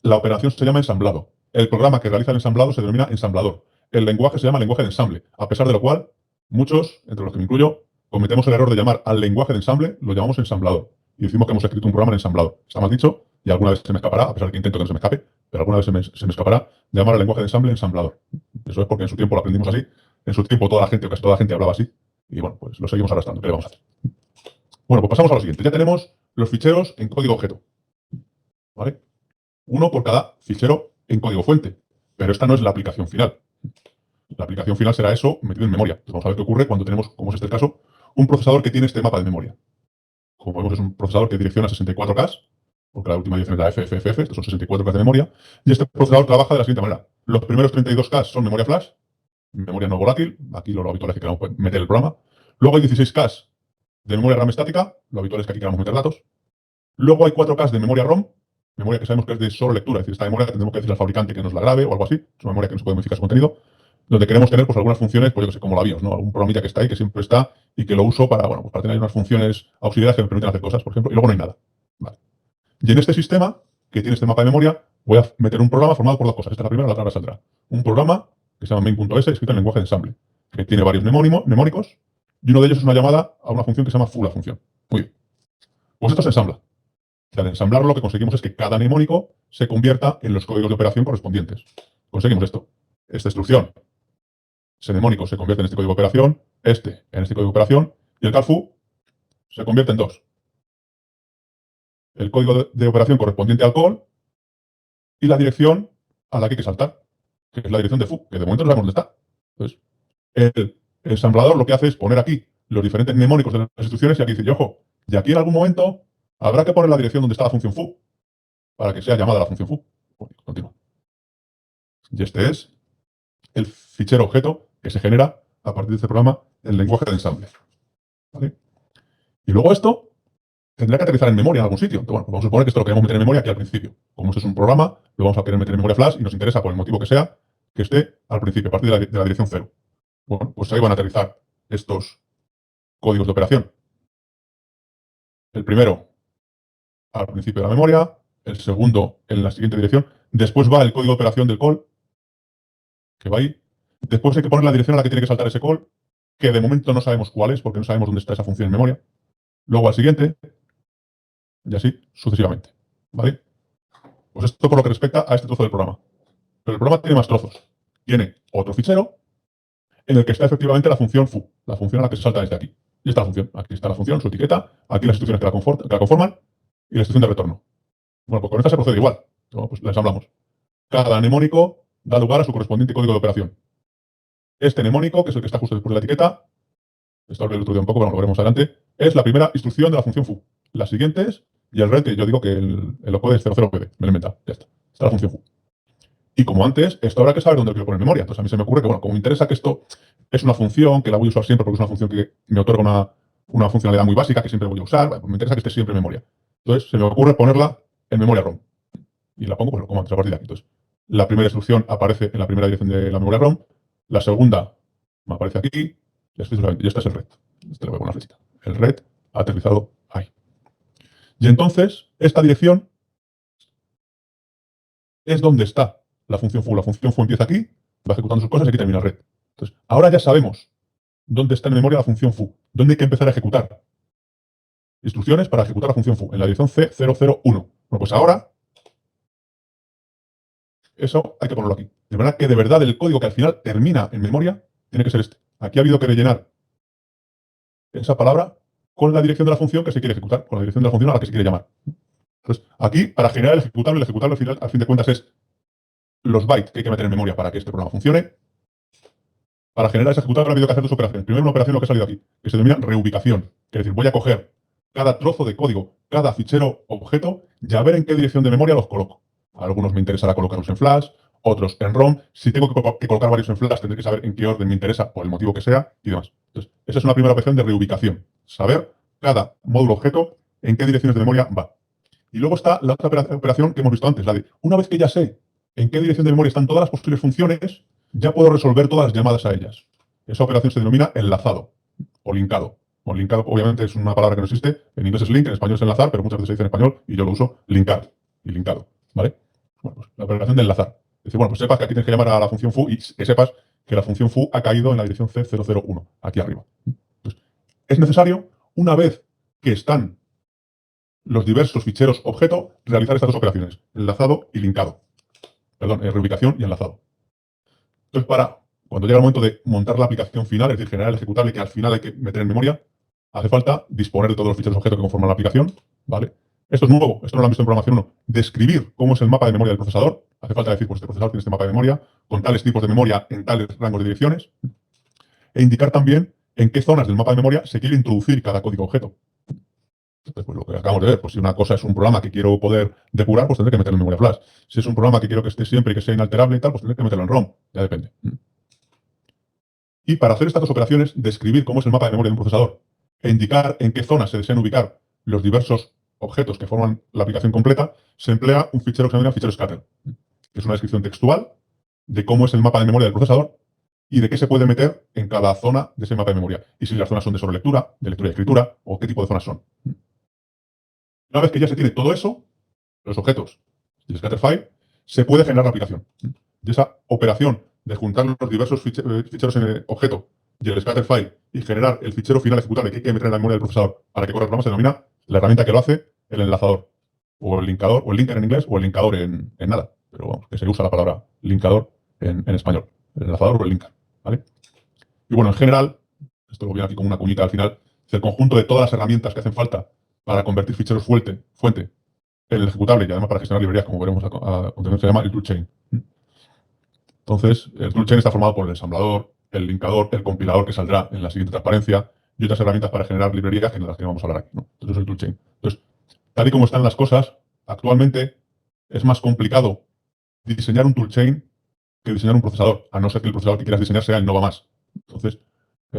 Speaker 1: la operación se llama ensamblado. El programa que realiza el ensamblado se denomina ensamblador. El lenguaje se llama lenguaje de ensamble, a pesar de lo cual muchos, entre los que me incluyo, cometemos el error de llamar al lenguaje de ensamble, lo llamamos ensamblador. Y decimos que hemos escrito un programa en ensamblado. Está mal dicho y alguna vez se me escapará, a pesar de que intento que no se me escape, pero alguna vez se me escapará de llamar al lenguaje de ensamble ensamblador. Eso es porque en su tiempo lo aprendimos así. En su tiempo toda la gente, o casi toda la gente hablaba así. Y bueno, pues lo seguimos arrastrando. ¿Qué le vamos a hacer? Bueno, pues pasamos a lo siguiente. Ya tenemos los ficheros en código objeto. ¿Vale? Uno por cada fichero en código fuente. Pero esta no es la aplicación final. La aplicación final será eso metido en memoria. Entonces vamos a ver qué ocurre cuando tenemos, como es este el caso, un procesador que tiene este mapa de memoria. Como vemos, es un procesador que direcciona 64K, porque la última dirección es la FFFF, estos son 64K de memoria, y este procesador trabaja de la siguiente manera. Los primeros 32K son memoria flash, memoria no volátil, aquí lo habitual es que queramos meter el programa. Luego hay 16K de memoria RAM estática, lo habitual es que aquí queramos meter datos. Luego hay 4K de memoria ROM, memoria que sabemos que es de solo lectura, es decir, esta memoria tendremos que decirle al fabricante que nos la grabe o algo así, es una memoria que no se puede modificar su contenido, donde queremos tener pues algunas funciones, pues yo que sé, como la BIOS, ¿no? Algún programita que está ahí, que siempre está y que lo uso para, bueno, pues para tener unas funciones auxiliares que me permiten hacer cosas, por ejemplo, y luego no hay nada. Vale. Y en este sistema, que tiene este mapa de memoria, voy a meter un programa formado por dos cosas. Esta es la primera, la otra ahora saldrá. Un programa que se llama main.s, escrito en lenguaje de ensamble, que tiene varios mnemónicos, y uno de ellos es una llamada a una función que se llama foo, la función. Muy bien. Pues esto se ensambla. O sea, al ensamblarlo lo que conseguimos es que cada mnemónico se convierta en los códigos de operación correspondientes. Conseguimos esto. Esta instrucción, ese mnemónico se convierte en este código de operación, este en este código de operación, y el calfoo se convierte en dos. El código de operación correspondiente al call y la dirección a la que hay que saltar, que es la dirección de foo, que de momento no sabemos dónde está. Entonces, el ensamblador lo que hace es poner aquí los diferentes mnemónicos de las instrucciones y aquí dice, y ojo, y aquí en algún momento habrá que poner la dirección donde está la función foo, para que sea llamada la función foo. Continúa. Y este es el fichero objeto que se genera a partir de este programa en lenguaje de ensamble. ¿Vale? Y luego esto tendrá que aterrizar en memoria en algún sitio. Entonces, bueno, pues vamos a suponer que esto lo queremos meter en memoria aquí al principio. Como esto es un programa, lo vamos a querer meter en memoria flash y nos interesa, por el motivo que sea, que esté al principio, a partir de la dirección 0. Bueno, pues ahí van a aterrizar estos códigos de operación. El primero al principio de la memoria, el segundo en la siguiente dirección. Después va el código de operación del call, que va ahí. Después hay que poner la dirección a la que tiene que saltar ese call, que de momento no sabemos cuál es, porque no sabemos dónde está esa función en memoria. Luego al siguiente, y así sucesivamente. ¿Vale? Pues esto por lo que respecta a este trozo del programa. Pero el programa tiene más trozos. Tiene otro fichero en el que está efectivamente la función foo, la función a la que se salta desde aquí. Y esta función. Aquí está la función, su etiqueta, aquí las instrucciones que la conforman y la instrucción de retorno. Bueno, pues con esta se procede igual. Bueno, pues la ensamblamos. Cada mnemónico da lugar a su correspondiente código de operación. Este mnemónico, que es el que está justo después de la etiqueta, esto hablé el otro día un poco, pero lo veremos adelante, es la primera instrucción de la función foo. Las siguientes, y el red, que yo digo que el opcode es 00pd, me lo he inventado, ya está. Está la función foo. Y como antes, esto habrá que saber dónde lo quiero poner en memoria. Entonces a mí se me ocurre que, bueno, como me interesa que esto es una función, que la voy a usar siempre porque es una función que me otorga una funcionalidad muy básica que siempre voy a usar, bueno, pues me interesa que esté siempre en memoria. Entonces se me ocurre ponerla en memoria ROM. Y la pongo, pues como antes, a partir de aquí. Entonces, la primera instrucción aparece en la primera dirección de la memoria ROM, la segunda me aparece aquí, y este es el red. Este le voy a poner una flechita. El red ha aterrizado ahí. Y entonces, esta dirección es donde está la función foo. La función foo empieza aquí, va ejecutando sus cosas y aquí termina el red. Entonces, ahora ya sabemos dónde está en memoria la función foo, dónde hay que empezar a ejecutar. Instrucciones para ejecutar la función foo, en la dirección C001. Bueno, pues ahora, eso hay que ponerlo aquí. De verdad que de verdad el código que al final termina en memoria tiene que ser este. Aquí ha habido que rellenar esa palabra con la dirección de la función que se quiere ejecutar, con la dirección de la función a la que se quiere llamar. Entonces, aquí, para generar el ejecutable al final, al fin de cuentas, es los bytes que hay que meter en memoria para que este programa funcione. Para generar ese ejecutable ha habido que hacer dos operaciones. Primero, una operación lo que ha salido aquí, que se denomina reubicación. Es decir, voy a coger cada trozo de código, cada fichero objeto, y a ver en qué dirección de memoria los coloco. A algunos me interesará colocarlos en flash, otros en ROM. Si tengo que colocar varios en flash, tendré que saber en qué orden me interesa, por el motivo que sea, y demás. Entonces, esa es una primera operación de reubicación. Saber cada módulo objeto en qué direcciones de memoria va. Y luego está la otra operación que hemos visto antes, la de una vez que ya sé en qué dirección de memoria están todas las posibles funciones, ya puedo resolver todas las llamadas a ellas. Esa operación se denomina enlazado o linkado. O linkado, obviamente, es una palabra que no existe. En inglés es link, en español es enlazar, pero muchas veces se dice en español y yo lo uso linkar y linkado. ¿Vale? Bueno, pues la operación de enlazar. Es decir, bueno, pues sepas que aquí tienes que llamar a la función foo y que sepas que la función foo ha caído en la dirección C001, aquí arriba. Entonces, es necesario, una vez que están los diversos ficheros objeto, realizar estas dos operaciones, enlazado y linkado. Perdón, reubicación y enlazado. Entonces, cuando llega el momento de montar la aplicación final, es decir, generar el ejecutable que al final hay que meter en memoria, hace falta disponer de todos los ficheros objeto que conforman la aplicación, ¿vale? Esto es nuevo, esto no lo han visto en programación 1. Describir cómo es el mapa de memoria del procesador. Hace falta decir, pues este procesador tiene este mapa de memoria, con tales tipos de memoria en tales rangos de direcciones. E indicar también en qué zonas del mapa de memoria se quiere introducir cada código objeto. Entonces, pues lo que acabamos de ver, pues si una cosa es un programa que quiero poder depurar, pues tendré que meterlo en memoria flash. Si es un programa que quiero que esté siempre y que sea inalterable y tal, pues tendré que meterlo en ROM. Ya depende. Y para hacer estas dos operaciones, describir cómo es el mapa de memoria de un procesador e indicar en qué zonas se desean ubicar los diversos objetos que forman la aplicación completa, se emplea un fichero que se denomina fichero scatter, que es una descripción textual de cómo es el mapa de memoria del procesador y de qué se puede meter en cada zona de ese mapa de memoria. Y si las zonas son de solo lectura, de lectura y escritura, o qué tipo de zonas son. Una vez que ya se tiene todo eso, los objetos y el scatter file, se puede generar la aplicación. Y esa operación de juntar los diversos ficheros en el objeto y el scatter file y generar el fichero final ejecutable que hay que meter en la memoria del procesador para que corra el programa se denomina la herramienta que lo hace, el enlazador. O el linkador, o el linker en inglés, o el linkador en nada. Pero vamos, que se usa la palabra linkador en español. El enlazador o el linker. ¿Vale? Y bueno, en general, esto lo viene aquí como una cuñita al final, es el conjunto de todas las herramientas que hacen falta para convertir ficheros fuente en el ejecutable y además para gestionar librerías, como veremos a continuación, se llama el toolchain. Entonces, el toolchain está formado por el ensamblador, el linkador, el compilador que saldrá en la siguiente transparencia y otras herramientas para generar librerías que de las que vamos a hablar aquí. ¿No? Entonces, es el toolchain. Entonces, tal y como están las cosas, actualmente es más complicado diseñar un toolchain que diseñar un procesador, a no ser que el procesador que quieras diseñar sea el Nova más. Entonces,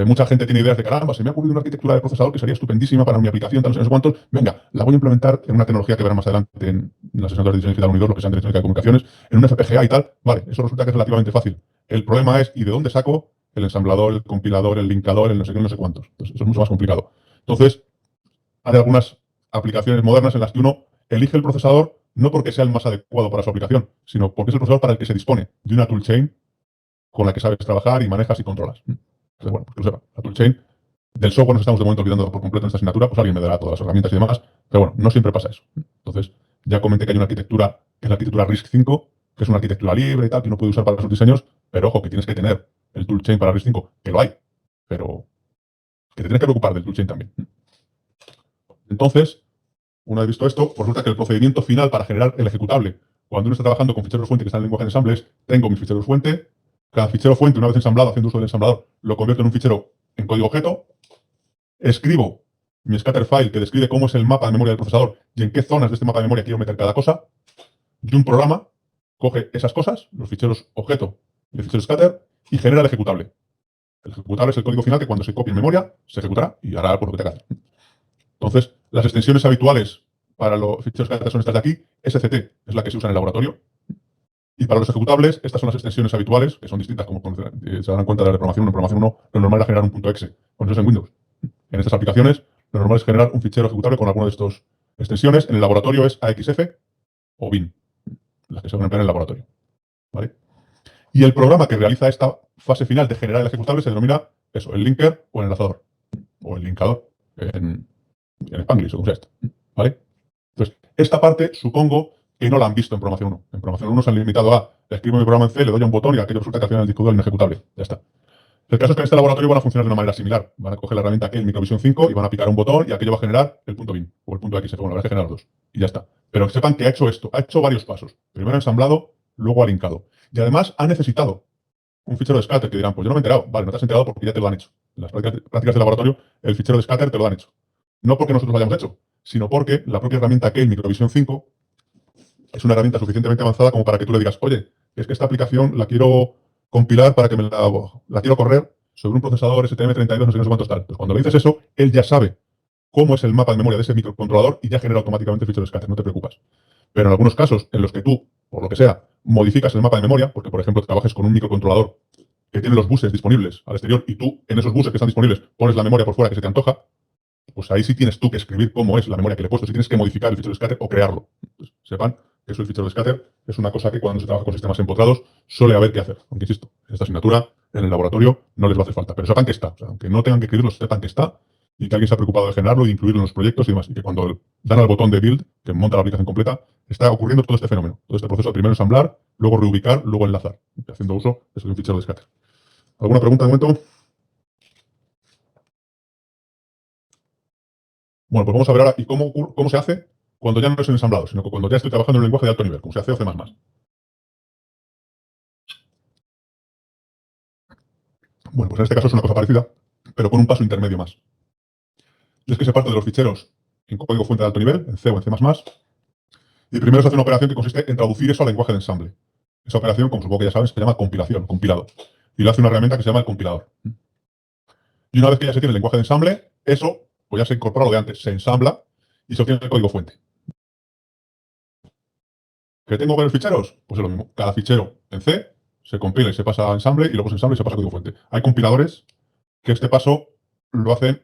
Speaker 1: mucha gente tiene ideas de caramba, se me ha ocurrido una arquitectura de procesador que sería estupendísima para mi aplicación, tal, no sé cuántos. Venga, la voy a implementar en una tecnología que verán más adelante en las sesiones de diseño digital unidos, lo que sean de electrónica de comunicaciones, en un FPGA y tal. Vale, eso resulta que es relativamente fácil. El problema es, ¿y de dónde saco el ensamblador, el compilador, el linkador, el no sé qué, no sé cuántos? Entonces, eso es mucho más complicado. Entonces, hay algunas aplicaciones modernas en las que uno elige el procesador no porque sea el más adecuado para su aplicación, sino porque es el procesador para el que se dispone de una toolchain con la que sabes trabajar y manejas y controlas. Entonces, bueno, pues que lo sepa. La toolchain del software nos estamos de momento olvidando por completo en esta asignatura, pues alguien me dará todas las herramientas y demás, pero bueno, no siempre pasa eso. Entonces, ya comenté que hay una arquitectura, que es la arquitectura RISC-V, que es una arquitectura libre y tal, que uno puede usar para sus diseños, pero ojo, que tienes que tener el toolchain para RISC-V, que lo hay, pero que te tienes que preocupar del toolchain también. Entonces, una vez visto esto, pues resulta que el procedimiento final para generar el ejecutable, cuando uno está trabajando con ficheros fuente que están en lenguaje de ensamble, es tengo mis ficheros fuente, Cada fichero fuente, una vez ensamblado, haciendo uso del ensamblador, lo convierto en un fichero en código objeto. Escribo mi scatter file que describe cómo es el mapa de memoria del procesador y en qué zonas de este mapa de memoria quiero meter cada cosa. Y un programa coge esas cosas, los ficheros objeto y el fichero scatter, y genera el ejecutable. El ejecutable es el código final que cuando se copie en memoria se ejecutará y hará por lo que tenga que hacer. Entonces, las extensiones habituales para los ficheros scatter son estas de aquí. SCT es la que se usa en el laboratorio. Y para los ejecutables, estas son las extensiones habituales, que son distintas, como se darán cuenta de la de programación 1. En programación 1 lo normal era generar un .exe, con eso en Windows. En estas aplicaciones, lo normal es generar un fichero ejecutable con alguna de estas extensiones. En el laboratorio es AXF o bin, las que se van a emplear en el laboratorio. ¿Vale? Y el programa que realiza esta fase final de generar el ejecutable se denomina eso, el linker o el enlazador, o el linkador, en Spanglish o como sea esto. ¿Vale? Entonces, esta parte supongo que no la han visto en programación 1. En programación 1 se han limitado a escribo mi programa en C, le doy a un botón y aquello resulta que al final el disco duro es inejecutable. Ya está. El caso es que en este laboratorio van a funcionar de una manera similar. Van a coger la herramienta que es Microvision 5 y van a picar un botón y aquello va a generar el punto .bin o el punto .xf. Bueno, la verdad es que genera los dos. Y ya está. Pero que sepan que ha hecho esto. Ha hecho varios pasos. Primero ha ensamblado, luego ha linkado. Y además ha necesitado un fichero de scatter que dirán, pues yo no me he enterado. Vale, no te has enterado porque ya te lo han hecho. En las prácticas de laboratorio, el fichero de scatter te lo han hecho. No porque nosotros lo hayamos hecho, sino porque la propia herramienta que es Microvision 5 es una herramienta suficientemente avanzada como para que tú le digas, oye, es que esta aplicación la quiero compilar para que la quiero correr sobre un procesador STM32, no sé qué, no sé cuántos tal. Pues cuando le dices eso, él ya sabe cómo es el mapa de memoria de ese microcontrolador y ya genera automáticamente el fichero de scatter, no te preocupas. Pero en algunos casos en los que tú, por lo que sea, modificas el mapa de memoria, porque por ejemplo trabajes con un microcontrolador que tiene los buses disponibles al exterior y tú en esos buses que están disponibles pones la memoria por fuera que se te antoja, pues ahí sí tienes tú que escribir cómo es la memoria que le he puesto, si tienes que modificar el fichero de scatter o crearlo. Pues sepan que eso el fichero de scatter es una cosa que cuando se trabaja con sistemas empotrados suele haber que hacer. Aunque insisto, esta asignatura en el laboratorio no les va a hacer falta, pero sepan que está. O sea, aunque no tengan que escribirlo, sepan que está y que alguien se ha preocupado de generarlo, de incluirlo en los proyectos y demás. Y que cuando dan al botón de build, que monta la aplicación completa, está ocurriendo todo este fenómeno, todo este proceso de primero ensamblar, luego reubicar, luego enlazar, haciendo uso de un fichero de scatter. ¿Alguna pregunta de momento? Bueno, pues vamos a ver ahora y cómo se hace cuando ya no es en ensamblado, sino que cuando ya estoy trabajando en un lenguaje de alto nivel, como se hace o C++. Bueno, pues en este caso es una cosa parecida, pero con un paso intermedio más. Y es que se parte de los ficheros en código fuente de alto nivel, en C o en C++, y primero se hace una operación que consiste en traducir eso al lenguaje de ensamble. Esa operación, como supongo que ya saben, se llama compilación, compilado. Y lo hace una herramienta que se llama el compilador. Y una vez que ya se tiene el lenguaje de ensamble, eso pues ya se incorpora lo de antes, se ensambla y se obtiene el código fuente. ¿Qué tengo con los ficheros? Pues es lo mismo. Cada fichero en C se compila y se pasa a ensamble y luego se ensambla y se pasa a código fuente. Hay compiladores que este paso lo hacen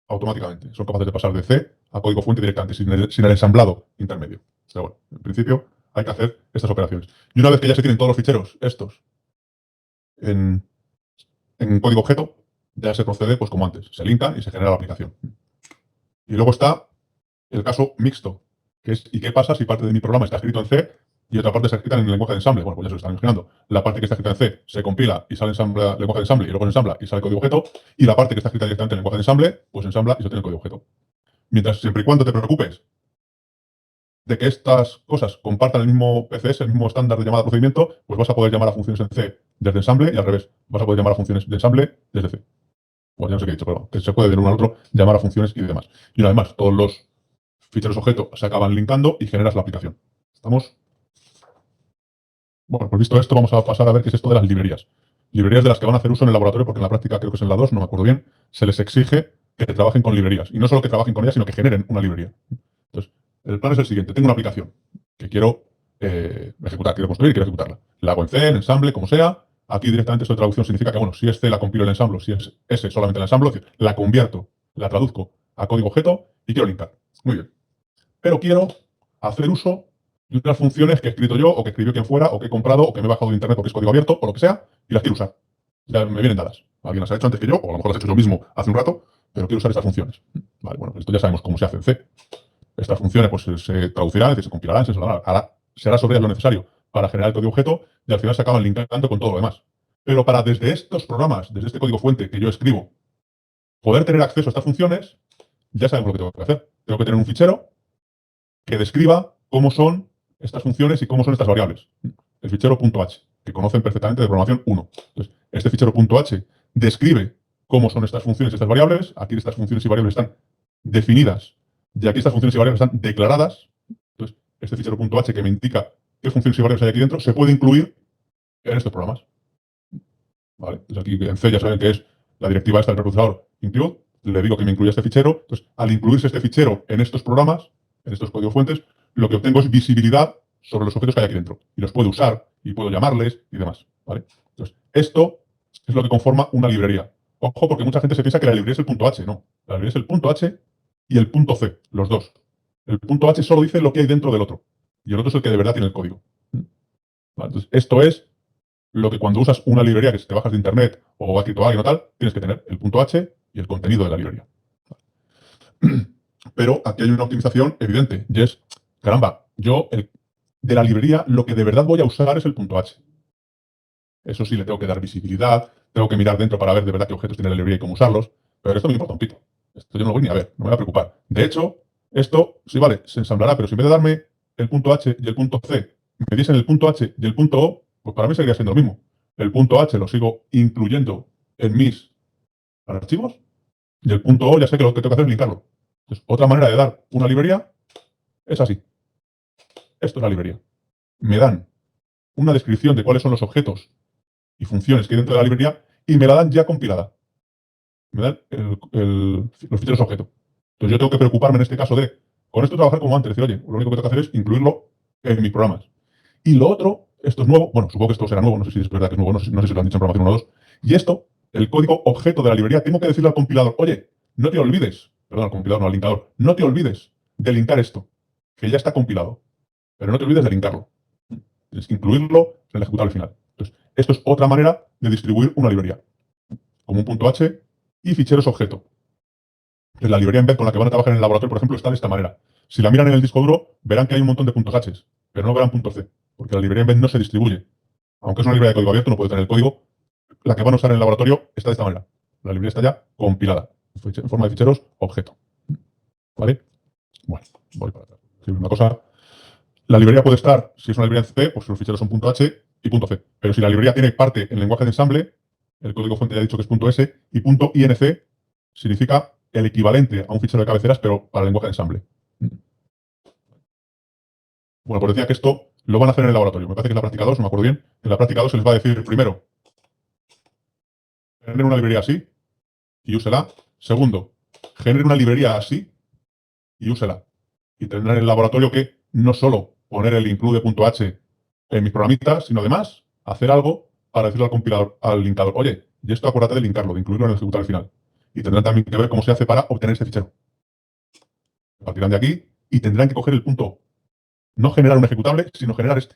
Speaker 1: automáticamente. Son capaces de pasar de C a código fuente directamente, sin el ensamblado intermedio. Pero bueno, en principio hay que hacer estas operaciones. Y una vez que ya se tienen todos los ficheros estos en, código objeto, ya se procede pues como antes. Se linkan y se genera la aplicación. Y luego está el caso mixto, que es ¿y qué pasa si parte de mi programa está escrito en C y otra parte está escrita en el lenguaje de ensamble? Bueno, pues ya se lo están imaginando. La parte que está escrita en C se compila y sale en lenguaje de ensamble y luego se ensambla y sale código objeto. Y la parte que está escrita directamente en el lenguaje de ensamble, pues ensambla y se tiene el código objeto. Mientras, siempre y cuando te preocupes de que estas cosas compartan el mismo PCS, el mismo estándar de llamada a procedimiento, pues vas a poder llamar a funciones en C desde ensamble y al revés. Vas a poder llamar a funciones de ensamble desde C. Bueno, ya no sé qué he dicho, pero que se puede de uno al otro llamar a funciones y demás. Y una vez más, todos los ficheros objeto se acaban linkando y generas la aplicación. ¿Estamos? Bueno, pues visto esto, vamos a pasar a ver qué es esto de las librerías. Librerías de las que van a hacer uso en el laboratorio, porque en la práctica creo que es en la 2, no me acuerdo bien, se les exige que trabajen con librerías. Y no solo que trabajen con ellas, sino que generen una librería. Entonces, el plan es el siguiente. Tengo una aplicación que quiero ejecutar, quiero construir y quiero ejecutarla. La hago en C, en ensamble, como sea. Aquí directamente esto de traducción significa que, bueno, si es C la compilo el ensamble, si es S solamente el ensamble, es decir, la convierto, la traduzco a código objeto y quiero linkar. Muy bien. Pero quiero hacer uso de unas funciones que he escrito yo, o que escribió quien fuera, o que he comprado, o que me he bajado de internet porque es código abierto, o lo que sea, y las quiero usar. Ya me vienen dadas. Alguien las ha hecho antes que yo, o a lo mejor las he hecho yo mismo hace un rato, pero quiero usar estas funciones. Vale, bueno, esto ya sabemos cómo se hace en C. Estas funciones pues se traducirán, es decir, se compilarán, se hará sobre ellas lo necesario para generar el código objeto, y al final se acaban linkando con todo lo demás. Pero para desde estos programas, desde este código fuente que yo escribo, poder tener acceso a estas funciones, ya sabemos lo que tengo que hacer. Tengo que tener un fichero que describa cómo son estas funciones y cómo son estas variables. El fichero .h. que conocen perfectamente de programación 1. Entonces, este fichero .h describe cómo son estas funciones y estas variables. Aquí estas funciones y variables están definidas y aquí estas funciones y variables están declaradas. Entonces, este fichero .h que me indica qué funciones y variables hay aquí dentro se puede incluir en estos programas. ¿Vale? Entonces aquí en C ya saben que es la directiva esta del preprocesador include. Le digo que me incluya este fichero. Entonces, al incluirse este fichero en estos programas, en estos códigos fuentes, lo que obtengo es visibilidad sobre los objetos que hay aquí dentro. Y los puedo usar, y puedo llamarles, y demás. ¿Vale? Entonces, esto es lo que conforma una librería. Ojo, porque mucha gente se piensa que la librería es el .h. No, la librería es el .h y el .c, los dos. El .h solo dice lo que hay dentro del otro. Y el otro es el que de verdad tiene el código. ¿Vale? Entonces, esto es lo que cuando usas una librería que si te bajas de internet o ha escrito alguien o tal, tienes que tener el .h y el contenido de la librería. Pero aquí hay una optimización evidente, y es, caramba, yo de la librería lo que de verdad voy a usar es el .h. Eso sí, le tengo que dar visibilidad, tengo que mirar dentro para ver de verdad qué objetos tiene la librería y cómo usarlos, pero esto me importa un pito. Esto yo no lo voy ni a ver, no me voy a preocupar. De hecho, esto, sí, vale, se ensamblará, pero si en vez de darme el .h y el .c, me diesen el .h y el .o, pues para mí seguiría siendo lo mismo. El .h lo sigo incluyendo en mis archivos y el .o ya sé que lo que tengo que hacer es linkarlo. Entonces, otra manera de dar una librería es así. Esto es la librería. Me dan una descripción de cuáles son los objetos y funciones que hay dentro de la librería y me la dan ya compilada. Me dan los ficheros objeto. Entonces yo tengo que preocuparme en este caso de, con esto trabajar como antes, decir, oye, lo único que tengo que hacer es incluirlo en mis programas. Y lo otro, esto es nuevo, bueno, supongo que esto será nuevo, no sé si es verdad que es nuevo, no sé si lo han dicho en programación 1 o 2. Y esto, el código objeto de la librería, tengo que decirle al compilador, oye, no te olvides, perdón, al compilador, no al linkador, no te olvides de linkar esto, que ya está compilado, pero no te olvides de linkarlo. Tienes que incluirlo en el ejecutable final. Entonces, esto es otra manera de distribuir una librería, como un .h y ficheros objeto. Entonces, la librería embed con la que van a trabajar en el laboratorio, por ejemplo, está de esta manera. Si la miran en el disco duro, verán que hay un montón de .h, pero no verán .c, porque la librería embed no se distribuye. Aunque es una librería de código abierto, no puede tener el código. La que van a usar en el laboratorio está de esta manera. La librería está ya compilada, en forma de ficheros objeto. ¿Vale? Bueno, voy para atrás. Una cosa, la librería puede estar, si es una librería en C, pues los ficheros son .h y .c. Pero si la librería tiene parte en lenguaje de ensamble, el código fuente ya ha dicho que es .s, y .inc significa el equivalente a un fichero de cabeceras, pero para lenguaje de ensamble. Bueno, pues decía que esto lo van a hacer en el laboratorio. Me parece que en la práctica 2, no me acuerdo bien. En la práctica 2 se les va a decir, primero, generen una librería así y úsela. Segundo, generen una librería así y úsela. Y tendrán en el laboratorio que no solo poner el include.h en mis programitas, sino además hacer algo para decirle al compilador, al linkador, oye, y esto acuérdate de linkarlo, de incluirlo en el ejecutable final. Y tendrán también que ver cómo se hace para obtener ese fichero. Partirán de aquí y tendrán que coger el punto, no generar un ejecutable, sino generar este.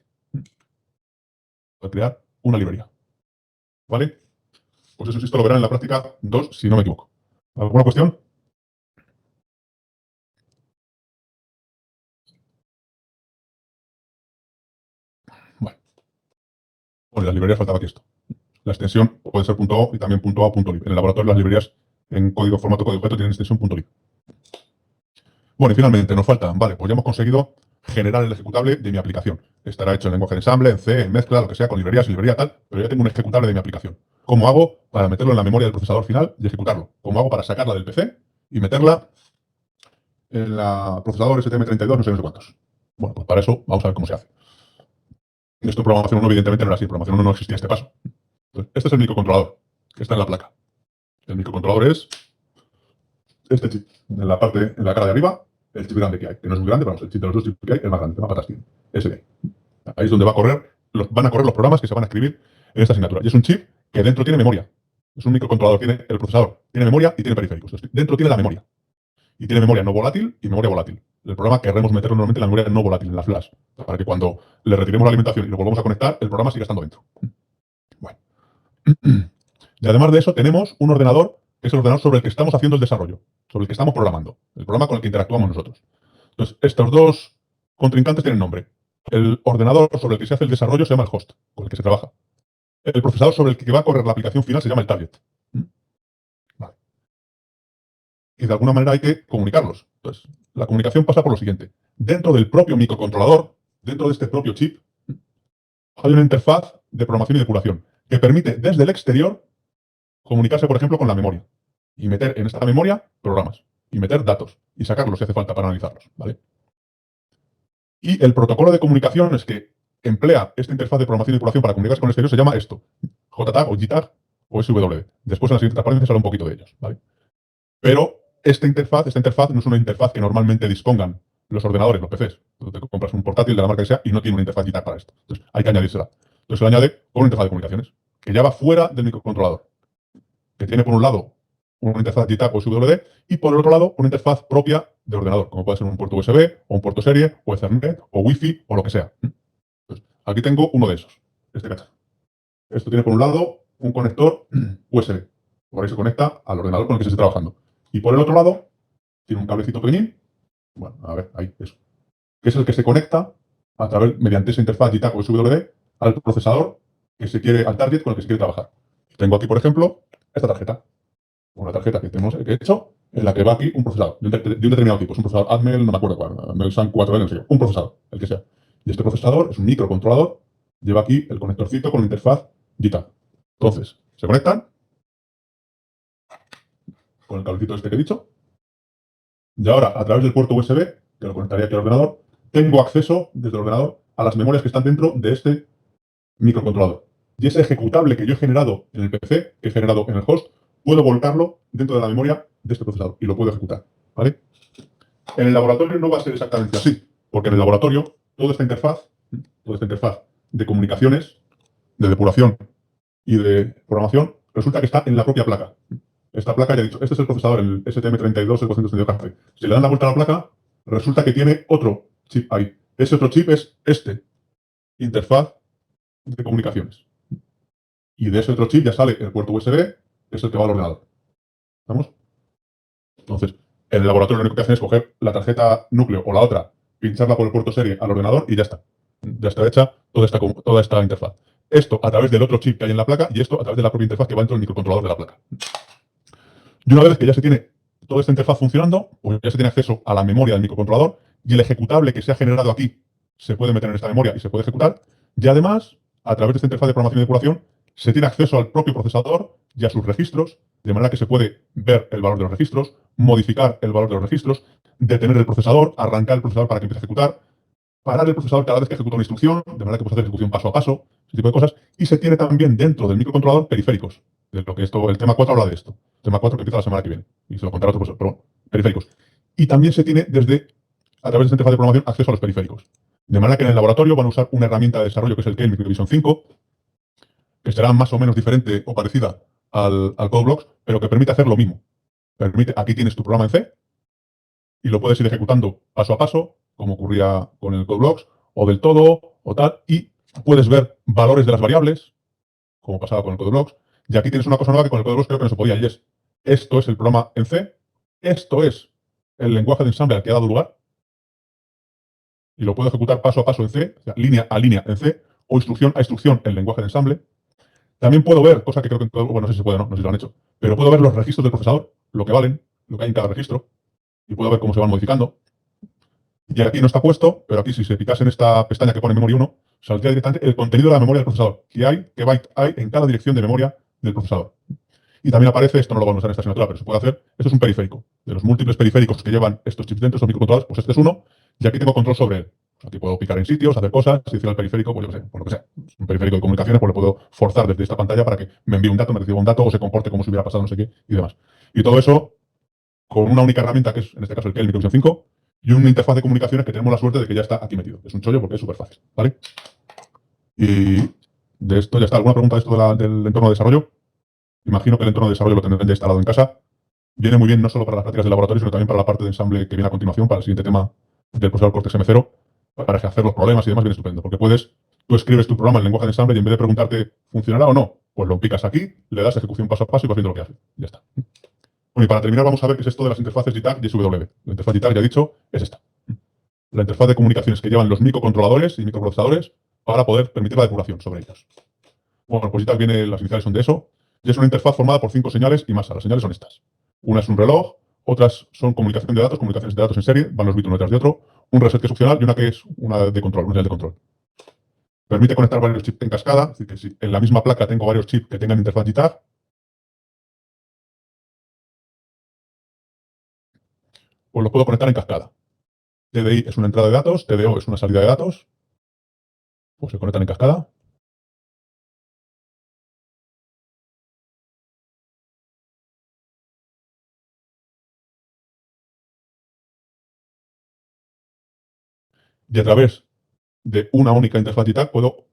Speaker 1: Para crear una librería. ¿Vale? Pues eso, esto lo verán en la práctica 2, si no me equivoco. ¿Alguna cuestión? Vale. Bueno, las librerías faltaba aquí esto. La extensión puede ser .o y también .a.lib. En el laboratorio las librerías en código formato código objeto tienen extensión .lib. Bueno, y finalmente nos falta, vale, pues ya hemos conseguido generar el ejecutable de mi aplicación. Estará hecho en lenguaje de ensamble, en C, en mezcla, lo que sea, con librerías y librería tal, pero ya tengo un ejecutable de mi aplicación. ¿Cómo hago para meterlo en la memoria del procesador final y ejecutarlo? ¿Cómo hago para sacarla del PC y meterla en la procesador STM32, no sé cuántos? Bueno, pues para eso vamos a ver cómo se hace. Esto en programación 1 evidentemente no era así, en programación 1 no existía este paso. Entonces, este es el microcontrolador, que está en la placa. El microcontrolador es este chip, en la parte, en la cara de arriba, el chip grande que hay, que no es muy grande, pero el chip de los dos chips que hay, el más grande, el más patas tiene. Ese de ahí. Ahí es donde van a correr los programas que se van a escribir en esta asignatura. Y es un chip que dentro tiene memoria. Es un microcontrolador, tiene el procesador, tiene memoria y tiene periféricos. Entonces, dentro tiene la memoria. Y tiene memoria no volátil y memoria volátil. El programa querremos meterlo normalmente en la memoria no volátil, en la flash, para que cuando le retiremos la alimentación y lo volvamos a conectar, el programa siga estando dentro. Bueno. Y además de eso, tenemos un ordenador, que es el ordenador sobre el que estamos haciendo el desarrollo, sobre el que estamos programando, el programa con el que interactuamos nosotros. Entonces, estos dos contrincantes tienen nombre. El ordenador sobre el que se hace el desarrollo se llama el host, con el que se trabaja. El procesador sobre el que va a correr la aplicación final se llama el target. Vale. Y de alguna manera hay que comunicarlos. Entonces, la comunicación pasa por lo siguiente. Dentro del propio microcontrolador, dentro de este propio chip, hay una interfaz de programación y depuración, que permite desde el exterior comunicarse, por ejemplo, con la memoria y meter en esta memoria programas y meter datos y sacarlos si hace falta para analizarlos, ¿vale? Y el protocolo de comunicación es que emplea esta interfaz de programación y depuración para comunicarse con el exterior, se llama esto, JTAG o JTAG o SW. Después en la siguiente transparencia se habla un poquito de ellos, ¿vale? Pero esta interfaz no es una interfaz que normalmente dispongan los ordenadores, los PCs. Tú te compras un portátil de la marca que sea y no tiene una interfaz JTAG para esto. Entonces hay que añadírsela. Entonces se le añade con una interfaz de comunicaciones, que ya va fuera del microcontrolador, que tiene por un lado una interfaz JTAG o SWD y por el otro lado una interfaz propia de ordenador, como puede ser un puerto USB o un puerto serie o Ethernet o Wi-Fi o lo que sea. Entonces, aquí tengo uno de esos, este cacharro. Esto tiene por un lado un conector USB, por ahí se conecta al ordenador con el que se esté trabajando. Y por el otro lado tiene un cablecito pequeñín, bueno, a ver, ahí, eso, que es el que se conecta a través, mediante esa interfaz JTAG o SWD, al procesador al target con el que se quiere trabajar. Tengo aquí, por ejemplo, esta tarjeta. Una tarjeta que he hecho, en la que va aquí un procesador de un determinado tipo. Es un procesador Atmel, no me acuerdo cuál, Atmel SAN 4L, no sé qué. Un procesador, el que sea. Y este procesador es un microcontrolador, lleva aquí el conectorcito con la interfaz JTAG. Entonces, se conectan con el cablecito este que he dicho. Y ahora, a través del puerto USB, que lo conectaría aquí al ordenador, tengo acceso desde el ordenador a las memorias que están dentro de este microcontrolador. Y ese ejecutable que yo he generado en el PC, que he generado en el host, puedo volcarlo dentro de la memoria de este procesador y lo puedo ejecutar, ¿vale? En el laboratorio no va a ser exactamente así, porque en el laboratorio toda esta interfaz de comunicaciones, de depuración y de programación, resulta que está en la propia placa. Esta placa, ya he dicho, este es el procesador, el STM32, el 432 Si le dan la vuelta a la placa, resulta que tiene otro chip ahí. Ese otro chip es este, interfaz de comunicaciones. Y de ese otro chip ya sale el puerto USB, que es el que va al ordenador. ¿Estamos? Entonces, en el laboratorio lo único que hacen es coger la tarjeta núcleo o la otra, pincharla por el puerto serie al ordenador y ya está. Ya está hecha toda esta interfaz. Esto a través del otro chip que hay en la placa y esto a través de la propia interfaz que va dentro del microcontrolador de la placa. Y una vez que ya se tiene toda esta interfaz funcionando, pues ya se tiene acceso a la memoria del microcontrolador y el ejecutable que se ha generado aquí se puede meter en esta memoria y se puede ejecutar. Y además, a través de esta interfaz de programación y depuración, se tiene acceso al propio procesador y a sus registros, de manera que se puede ver el valor de los registros, modificar el valor de los registros, detener el procesador, arrancar el procesador para que empiece a ejecutar, parar el procesador cada vez que ejecuta una instrucción, de manera que puedes hacer ejecución paso a paso, ese tipo de cosas. Y se tiene también dentro del microcontrolador periféricos, de lo que el tema 4 habla de esto. El tema 4 que empieza la semana que viene. Y se lo contará otro profesor, pero periféricos. Y también se tiene a través de esta interfaz de programación, acceso a los periféricos. De manera que en el laboratorio van a usar una herramienta de desarrollo que es el Keil Microvision 5, que será más o menos diferente o parecida al CodeBlocks, pero que permite hacer lo mismo. Aquí tienes tu programa en C y lo puedes ir ejecutando paso a paso, como ocurría con el CodeBlocks, o del todo, o tal, y puedes ver valores de las variables, como pasaba con el CodeBlocks. Y aquí tienes una cosa nueva que con el CodeBlocks creo que no se podía, y es, esto es el programa en C, esto es el lenguaje de ensamble al que ha dado lugar, y lo puedo ejecutar paso a paso en C, o sea, línea a línea en C, o instrucción a instrucción en lenguaje de ensamble. También puedo ver, cosa que creo que bueno, no sé si se puede o no, no sé si lo han hecho, pero puedo ver los registros del procesador, lo que valen, lo que hay en cada registro, y puedo ver cómo se van modificando. Y aquí no está puesto, pero aquí si se picase en esta pestaña que pone memoria 1, saldría directamente el contenido de la memoria del procesador, qué byte hay en cada dirección de memoria del procesador. Y también aparece, esto no lo vamos a usar en esta asignatura, pero se puede hacer, esto es un periférico. De los múltiples periféricos que llevan estos chips dentro, estos microcontroladores, pues este es uno, y aquí tengo control sobre él. Aquí puedo picar en sitios, hacer cosas, si cierro el periférico, pues yo qué sé, por lo que sea. Es un periférico de comunicaciones, pues lo puedo forzar desde esta pantalla para que me envíe un dato, me reciba un dato, o se comporte como si hubiera pasado no sé qué, y demás. Y todo eso con una única herramienta, que es en este caso el Keil Microvision 5, y una interfaz de comunicaciones que tenemos la suerte de que ya está aquí metido. Es un chollo porque es súper fácil, ¿vale? Y de esto ya está. ¿Alguna pregunta de esto del entorno de desarrollo? Imagino que el entorno de desarrollo lo tendrán ya instalado en casa. Viene muy bien no solo para las prácticas de laboratorio, sino también para la parte de ensamble que viene a continuación, para el siguiente tema del procesador Cortex M0, para hacer los problemas y demás, viene estupendo. Porque tú escribes tu programa en lenguaje de ensamble y en vez de preguntarte, ¿funcionará o no? Pues lo picas aquí, le das ejecución paso a paso y vas viendo lo que hace. Ya está. Bueno, y para terminar vamos a ver qué es esto de las interfaces JTAG y SW. La interfaz JTAG, ya he dicho, es esta. La interfaz de comunicaciones que llevan los microcontroladores y microprocesadores para poder permitir la depuración sobre ellos. Bueno, pues JTAG las iniciales son de eso, y es una interfaz formada por 5 señales y masa. Las señales son estas. Una es un reloj, otras son comunicaciones de datos en serie, van los bits uno detrás de otro, un reset que es opcional y una que es una de control, una señal de control. Permite conectar varios chips en cascada, es decir, que si en la misma placa tengo varios chips que tengan interfaz JTAG, pues los puedo conectar en cascada. TDI es una entrada de datos, TDO es una salida de datos, pues se conectan en cascada. Y a través de una única interfaz JTAG puedo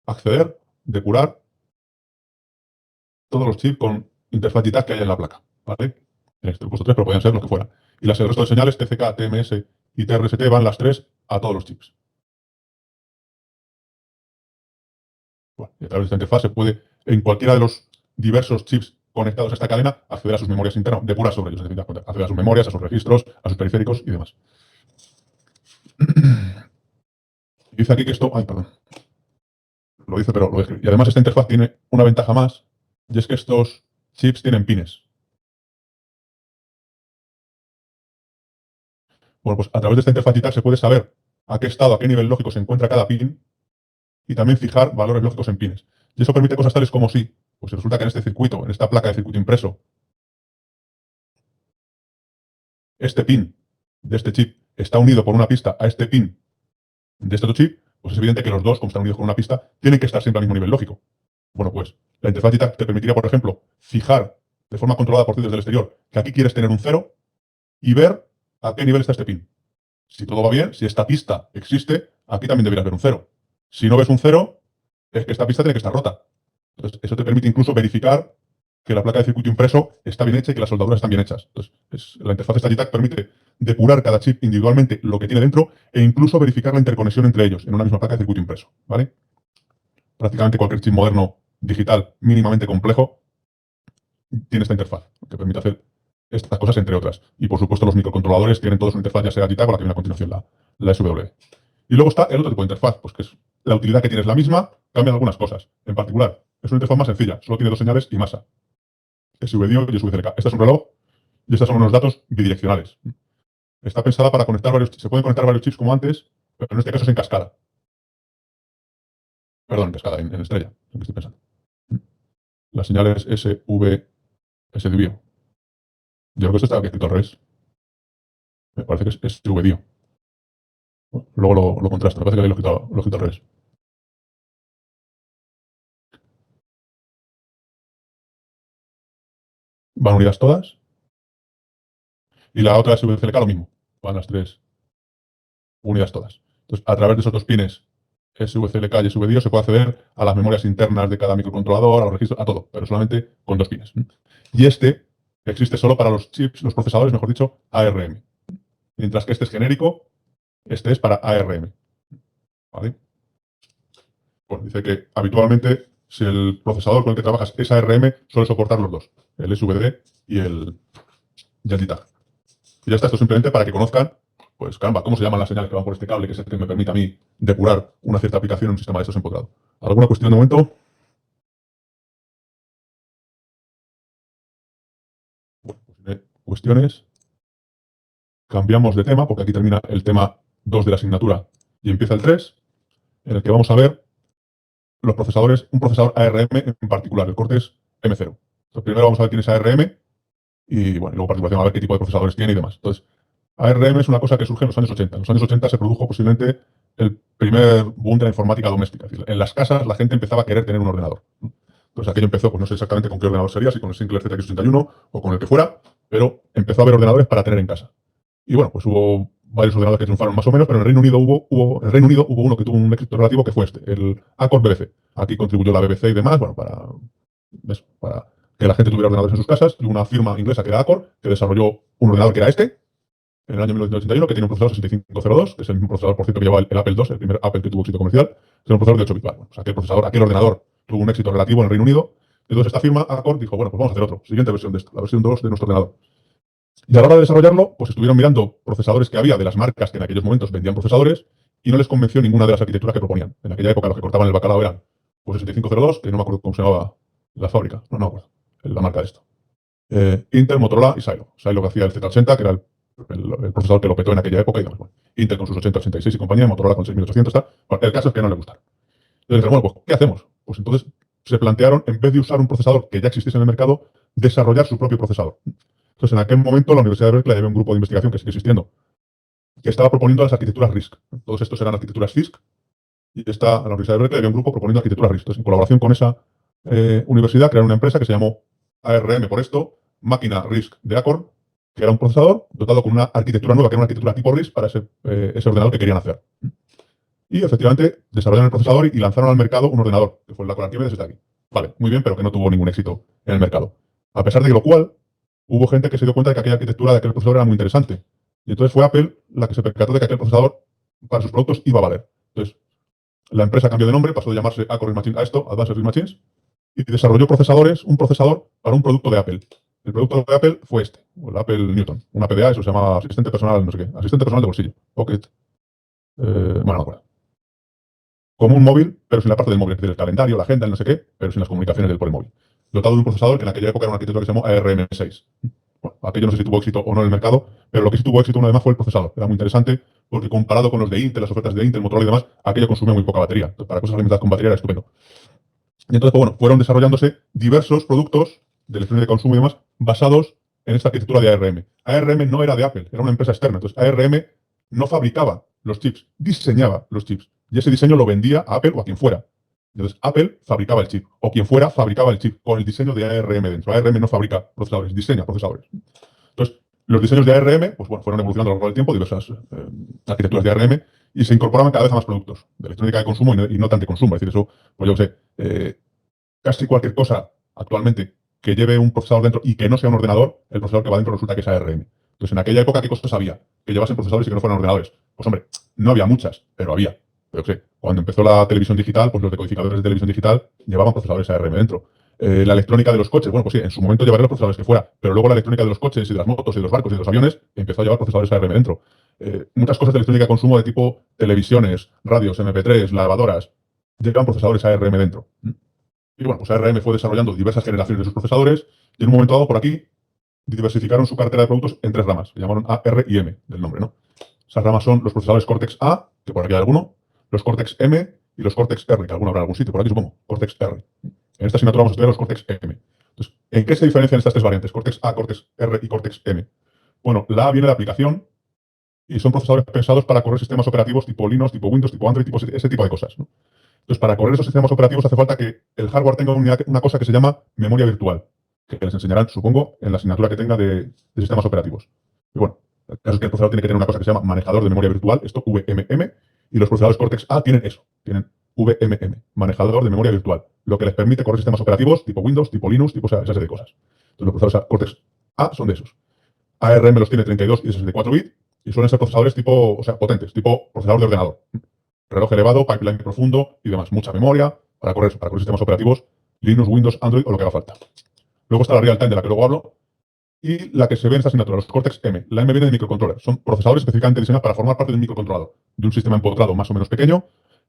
Speaker 1: acceder, depurar todos los chips con interfaz JTAG que haya en la placa, ¿vale? Este he puesto 3, pero podrían ser los que fueran. Y el resto de señales, TCK, TMS y TRST, van las 3 a todos los chips. Bueno, y a través de esta interfaz se puede, en cualquiera de los diversos chips conectados a esta cadena, acceder a sus memorias internas, depurar sobre ellos, es decir, acceder a sus memorias, a sus registros, a sus periféricos y demás. Dice aquí que esto... Ay, perdón. Lo dice, pero lo escribe. Y además esta interfaz tiene una ventaja más, y es que estos chips tienen pines. Bueno, pues a través de esta interfaz digital se puede saber a qué estado, a qué nivel lógico se encuentra cada pin y también fijar valores lógicos en pines. Y eso permite cosas tales como si, pues resulta que en este circuito, en esta placa de circuito impreso, este pin de este chip está unido por una pista a este pin de este otro chip, pues es evidente que los dos, como están unidos con una pista, tienen que estar siempre al mismo nivel lógico. Bueno, pues la interfaz digital te permitiría, por ejemplo, fijar de forma controlada por ti desde el exterior que aquí quieres tener un 0 y ver a qué nivel está este pin. Si todo va bien, si esta pista existe, aquí también deberías ver un 0. Si no ves un 0, es que esta pista tiene que estar rota. Entonces, eso te permite incluso verificar que la placa de circuito impreso está bien hecha y que las soldaduras están bien hechas. Entonces, la interfaz STATITAC permite depurar cada chip individualmente lo que tiene dentro e incluso verificar la interconexión entre ellos en una misma placa de circuito impreso. ¿Vale? Prácticamente cualquier chip moderno digital mínimamente complejo tiene esta interfaz que permite hacer estas cosas, entre otras. Y por supuesto, los microcontroladores tienen todos una interfaz, ya sea JTAG o la que viene a continuación, la SW. Y luego está el otro tipo de interfaz, pues que es la utilidad que tiene es la misma, cambian algunas cosas. En particular, es una interfaz más sencilla, solo tiene dos señales y masa. SVDIO y SVCLK. Este es un reloj y estos son unos datos bidireccionales. Está pensada para conectar varios chips. Se pueden conectar varios chips como antes, pero en este caso es en cascada. Perdón, en cascada, en estrella, en que estoy pensando. Las señales SVDIO. Yo creo que esto está aquí escrito al revés. Me parece que es SVDIO. Luego lo contrasto, me parece que ahí lo he escrito al revés. Van unidas todas. Y la otra SVCLK lo mismo. Van las tres unidas todas. Entonces, a través de esos dos pines SVCLK y SVDIO se puede acceder a las memorias internas de cada microcontrolador, a los registros, a todo, pero solamente con dos pines. Y este existe solo para los chips, los procesadores, mejor dicho, ARM. Mientras que este es genérico, este es para ARM. ¿Vale? Bueno, dice que habitualmente, si el procesador con el que trabajas es ARM, suele soportar los dos, el SVD y el JTAG. Y ya está, esto simplemente para que conozcan, pues caramba, cómo se llaman las señales que van por este cable, que es el que me permite a mí depurar una cierta aplicación en un sistema de estos empotrado. ¿Alguna cuestión de momento? Bueno, pues si no hay cuestiones, cambiamos de tema, porque aquí termina el tema 2 de la asignatura y empieza el 3, en el que vamos a ver los procesadores, un procesador ARM en particular, el Cortex M0. Entonces, primero vamos a ver quién es ARM y, bueno, luego a particular a ver qué tipo de procesadores tiene y demás. Entonces, ARM es una cosa que surge en los años 80. En los años 80 se produjo posiblemente el primer boom de la informática doméstica. Es decir, en las casas la gente empezaba a querer tener un ordenador. Entonces aquello empezó, pues no sé exactamente con qué ordenador sería, si con el Sinclair ZX81 o con el que fuera, pero empezó a haber ordenadores para tener en casa. Y bueno, pues hubo varios ordenadores que triunfaron más o menos, pero en el Reino Unido hubo uno que tuvo un éxito relativo que fue este, el Accord BBC. Aquí contribuyó la BBC y demás, bueno, para que la gente tuviera ordenadores en sus casas, y una firma inglesa que era Accord, que desarrolló un ordenador que era este, en el año 1981, que tiene un procesador 6502, que es el mismo procesador, por cierto, que lleva el Apple II, el primer Apple que tuvo éxito comercial, que es un procesador de 8 bits. Bueno, pues aquel ordenador tuvo un éxito relativo en el Reino Unido. Entonces esta firma, Accord, dijo, bueno, pues vamos a hacer otro, siguiente versión de esto, la versión 2 de nuestro ordenador. Y a la hora de desarrollarlo, pues estuvieron mirando procesadores que había de las marcas que en aquellos momentos vendían procesadores y no les convenció ninguna de las arquitecturas que proponían. En aquella época los que cortaban el bacalao eran pues el 6502, que no me acuerdo cómo se llamaba la fábrica, no me acuerdo, la marca de esto. Intel, Motorola y Silo. Silo que hacía el Z80, que era el procesador que lo petó en aquella época y demás. Bueno, Intel con sus 8086 y compañía, Motorola con 6800, tal. Bueno, el caso es que no le gustaron. Entonces, bueno, pues, ¿qué hacemos? Pues entonces se plantearon, en vez de usar un procesador que ya existiese en el mercado, desarrollar su propio procesador. Entonces, en aquel momento, la Universidad de Berkeley había un grupo de investigación que sigue existiendo, que estaba proponiendo las arquitecturas RISC. Todos estos eran arquitecturas CISC, y a la Universidad de Berkeley había un grupo proponiendo arquitecturas RISC. Entonces, en colaboración con esa universidad, crearon una empresa que se llamó ARM por esto, Máquina RISC de Acorn, que era un procesador dotado con una arquitectura nueva, que era una arquitectura tipo RISC para ese ordenador que querían hacer. Y efectivamente desarrollaron el procesador y lanzaron al mercado un ordenador, que fue el Acorn Archimedes, está aquí. Vale, muy bien, pero que no tuvo ningún éxito en el mercado. A pesar de lo cual, hubo gente que se dio cuenta de que aquella arquitectura de aquel procesador era muy interesante. Y entonces fue Apple la que se percató de que aquel procesador para sus productos iba a valer. Entonces, la empresa cambió de nombre, pasó de llamarse Acorn Machine a esto, Advanced RISC Machines, y desarrolló un procesador para un producto de Apple. El producto de Apple fue este, el Apple Newton, una PDA, eso se llama asistente personal, no sé qué, asistente personal de bolsillo, Pocket, bueno, no me acuerdo. Como un móvil, pero sin la parte del móvil, es decir, el calendario, la agenda, el no sé qué, pero sin las comunicaciones del por el móvil. Dotado de un procesador que en aquella época era una arquitectura que se llamó ARM6. Bueno, aquello no sé si tuvo éxito o no en el mercado, pero lo que sí tuvo éxito una vez más fue el procesador. Era muy interesante porque comparado con los de Intel, las ofertas de Intel, Motorola y demás, aquello consumía muy poca batería. Entonces, para cosas alimentadas con batería era estupendo. Y entonces, pues bueno, fueron desarrollándose diversos productos de electrónica de consumo y demás basados en esta arquitectura de ARM. ARM no era de Apple, era una empresa externa. Entonces, ARM no fabricaba los chips, diseñaba los chips. Y ese diseño lo vendía a Apple o a quien fuera. Entonces, Apple fabricaba el chip, o quien fuera fabricaba el chip con el diseño de ARM dentro. ARM no fabrica procesadores, diseña procesadores. Entonces, los diseños de ARM pues bueno, fueron evolucionando a lo largo del tiempo, diversas arquitecturas de ARM, y se incorporaban cada vez a más productos de electrónica de consumo y no tanto de consumo. Es decir, eso, pues yo sé, casi cualquier cosa actualmente que lleve un procesador dentro y que no sea un ordenador, el procesador que va dentro resulta que es ARM. Entonces, en aquella época, ¿qué cosas había? Que llevasen procesadores y que no fueran ordenadores. Pues hombre, no había muchas, pero había. Yo qué sé, cuando empezó la televisión digital, pues los decodificadores de televisión digital llevaban procesadores ARM dentro. La electrónica de los coches, bueno, pues sí, en su momento llevaría los procesadores que fuera, pero luego la electrónica de los coches y de las motos y de los barcos y de los aviones empezó a llevar procesadores ARM dentro. Muchas cosas de electrónica de consumo de tipo televisiones, radios, MP3, lavadoras, llevan procesadores ARM dentro. Y bueno, pues ARM fue desarrollando diversas generaciones de sus procesadores y en un momento dado por aquí diversificaron su cartera de productos en tres ramas, que llamaron A, R y M del nombre, ¿no? Esas ramas son los procesadores Cortex A, que por aquí hay alguno, los Cortex M y los Cortex R, que alguno habrá en algún sitio, por aquí supongo, Cortex R. En esta asignatura vamos a estudiar los Cortex M. Entonces, ¿en qué se diferencian estas tres variantes? Cortex A, Cortex R y Cortex M. Bueno, la A viene de aplicación y son procesadores pensados para correr sistemas operativos tipo Linux, tipo Windows, tipo Android, tipo ese tipo de cosas, ¿no? Entonces, para correr esos sistemas operativos hace falta que el hardware tenga una cosa que se llama memoria virtual, que les enseñarán, supongo, en la asignatura que tenga de sistemas operativos. Y bueno, el caso es que el procesador tiene que tener una cosa que se llama manejador de memoria virtual, esto VMM, y los procesadores Cortex A tienen eso, tienen VMM, manejador de memoria virtual, lo que les permite correr sistemas operativos tipo Windows, tipo Linux, tipo esa serie de cosas. Entonces, los procesadores Cortex A son de esos. ARM los tiene 32 y 64 bits, y suelen ser procesadores tipo, o sea, potentes, tipo procesador de ordenador. Reloj elevado, pipeline profundo y demás. Mucha memoria para correr sistemas operativos, Linux, Windows, Android o lo que haga falta. Luego está la real time de la que luego hablo y la que se ve en esta asignatura, los Cortex M. La M viene de microcontroller. Son procesadores específicamente diseñados para formar parte de un microcontrolador, de un sistema empotrado más o menos pequeño,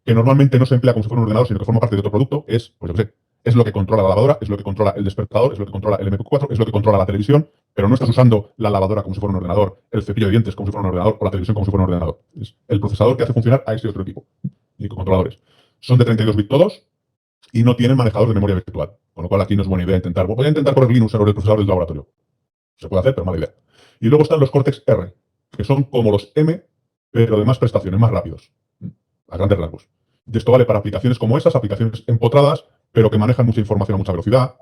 Speaker 1: que normalmente no se emplea como si fuera un ordenador, sino que forma parte de otro producto. Es, pues yo qué sé, es lo que controla la lavadora, es lo que controla el despertador, es lo que controla el MP4, es lo que controla la televisión, pero no estás usando la lavadora como si fuera un ordenador, el cepillo de dientes como si fuera un ordenador o la televisión como si fuera un ordenador. Es el procesador que hace funcionar a ese otro equipo. Microcontroladores. Son de 32 bits todos y no tienen manejador de memoria virtual. Con lo cual aquí no es buena idea intentar. Voy a intentar correr Linux sobre el procesador del laboratorio. Se puede hacer, pero mala idea. Y luego están los Cortex R, que son como los M, pero de más prestaciones, más rápidos. A grandes rasgos. Y esto vale para aplicaciones como esas, aplicaciones empotradas, pero que manejan mucha información a mucha velocidad.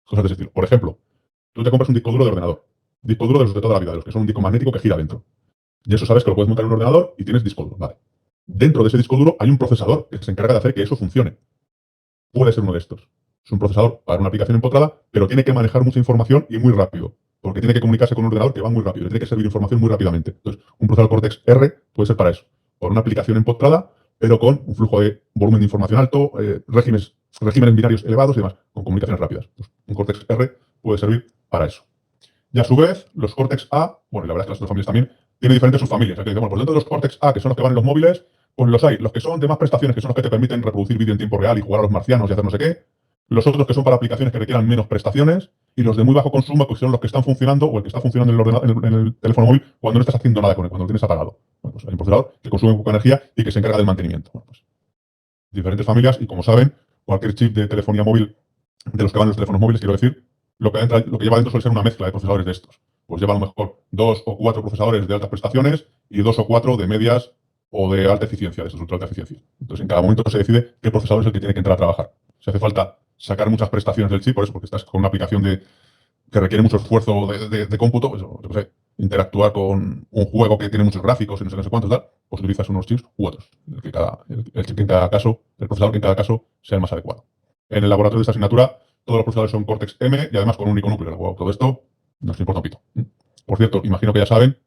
Speaker 1: Cosas de ese estilo. Por ejemplo, tú te compras un disco duro de ordenador. Disco duro de los de toda la vida, de los que son un disco magnético que gira dentro. Y eso sabes que lo puedes montar en un ordenador y tienes disco duro. Vale. Dentro de ese disco duro hay un procesador que se encarga de hacer que eso funcione. Puede ser uno de estos. Es un procesador para una aplicación empotrada, pero tiene que manejar mucha información y muy rápido. Porque tiene que comunicarse con un ordenador que va muy rápido. Le tiene que servir información muy rápidamente. Entonces, un procesador Cortex R puede ser para eso. Para una aplicación empotrada, pero con un flujo de volumen de información alto, regímenes binarios elevados y demás, con comunicaciones rápidas. Pues, un Cortex R puede servir para eso. Y a su vez, los Cortex A, bueno, y la verdad es que las otras familias también, tienen diferentes subfamilias. Bueno, pues dentro de los Cortex A, que son los que van en los móviles, pues los hay. Los que son de más prestaciones, que son los que te permiten reproducir vídeo en tiempo real y jugar a los marcianos y hacer no sé qué. Los otros que son para aplicaciones que requieran menos prestaciones. Y los de muy bajo consumo, que son los que están funcionando o el que está funcionando en el teléfono móvil cuando no estás haciendo nada con él, cuando lo tienes apagado. Bueno, pues hay un procesador que consume poca energía y que se encarga del mantenimiento. Bueno, pues diferentes familias y, como saben, cualquier chip de telefonía móvil, de los que van en los teléfonos móviles, quiero decir, lo que lleva dentro suele ser una mezcla de procesadores de estos. Pues lleva a lo mejor 2 o 4 procesadores de altas prestaciones y 2 o 4 de medias o de alta eficiencia, de esos ultra alta eficiencia. Entonces, en cada momento se decide qué procesador es el que tiene que entrar a trabajar. Si hace falta sacar muchas prestaciones del chip, por eso, porque estás con una aplicación que requiere mucho esfuerzo de cómputo, pues, yo qué sé, interactuar con un juego que tiene muchos gráficos y no sé cuántos, tal, pues utilizas unos chips u otros. El chip que en cada caso, el procesador que en cada caso sea el más adecuado. En el laboratorio de esta asignatura, todos los procesadores son Cortex M y además con un único núcleo. Todo esto nos importa un pito. Por cierto, imagino que ya saben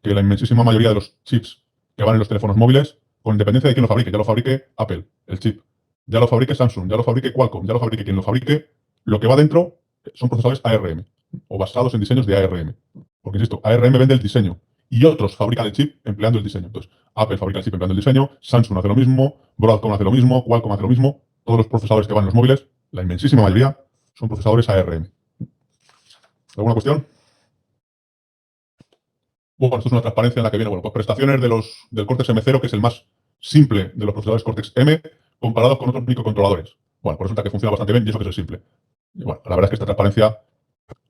Speaker 1: que la inmensísima mayoría de los chips que van en los teléfonos móviles, con independencia de quién lo fabrique, ya lo fabrique Apple, el chip, ya lo fabrique Samsung, ya lo fabrique Qualcomm, ya lo fabrique quien lo fabrique, lo que va dentro son procesadores ARM o basados en diseños de ARM. Porque, insisto, ARM vende el diseño y otros fabrican el chip empleando el diseño. Entonces, Apple fabrica el chip empleando el diseño, Samsung hace lo mismo, Broadcom hace lo mismo, Qualcomm hace lo mismo. Todos los procesadores que van en los móviles, la inmensísima mayoría, son procesadores ARM. ¿Alguna cuestión? Bueno, esto es una transparencia en la que viene, pues prestaciones del Cortex M0, que es el más simple de los procesadores Cortex M, comparados con otros microcontroladores. Bueno, pues resulta que funciona bastante bien y eso que es el simple. Y bueno, la verdad es que esta transparencia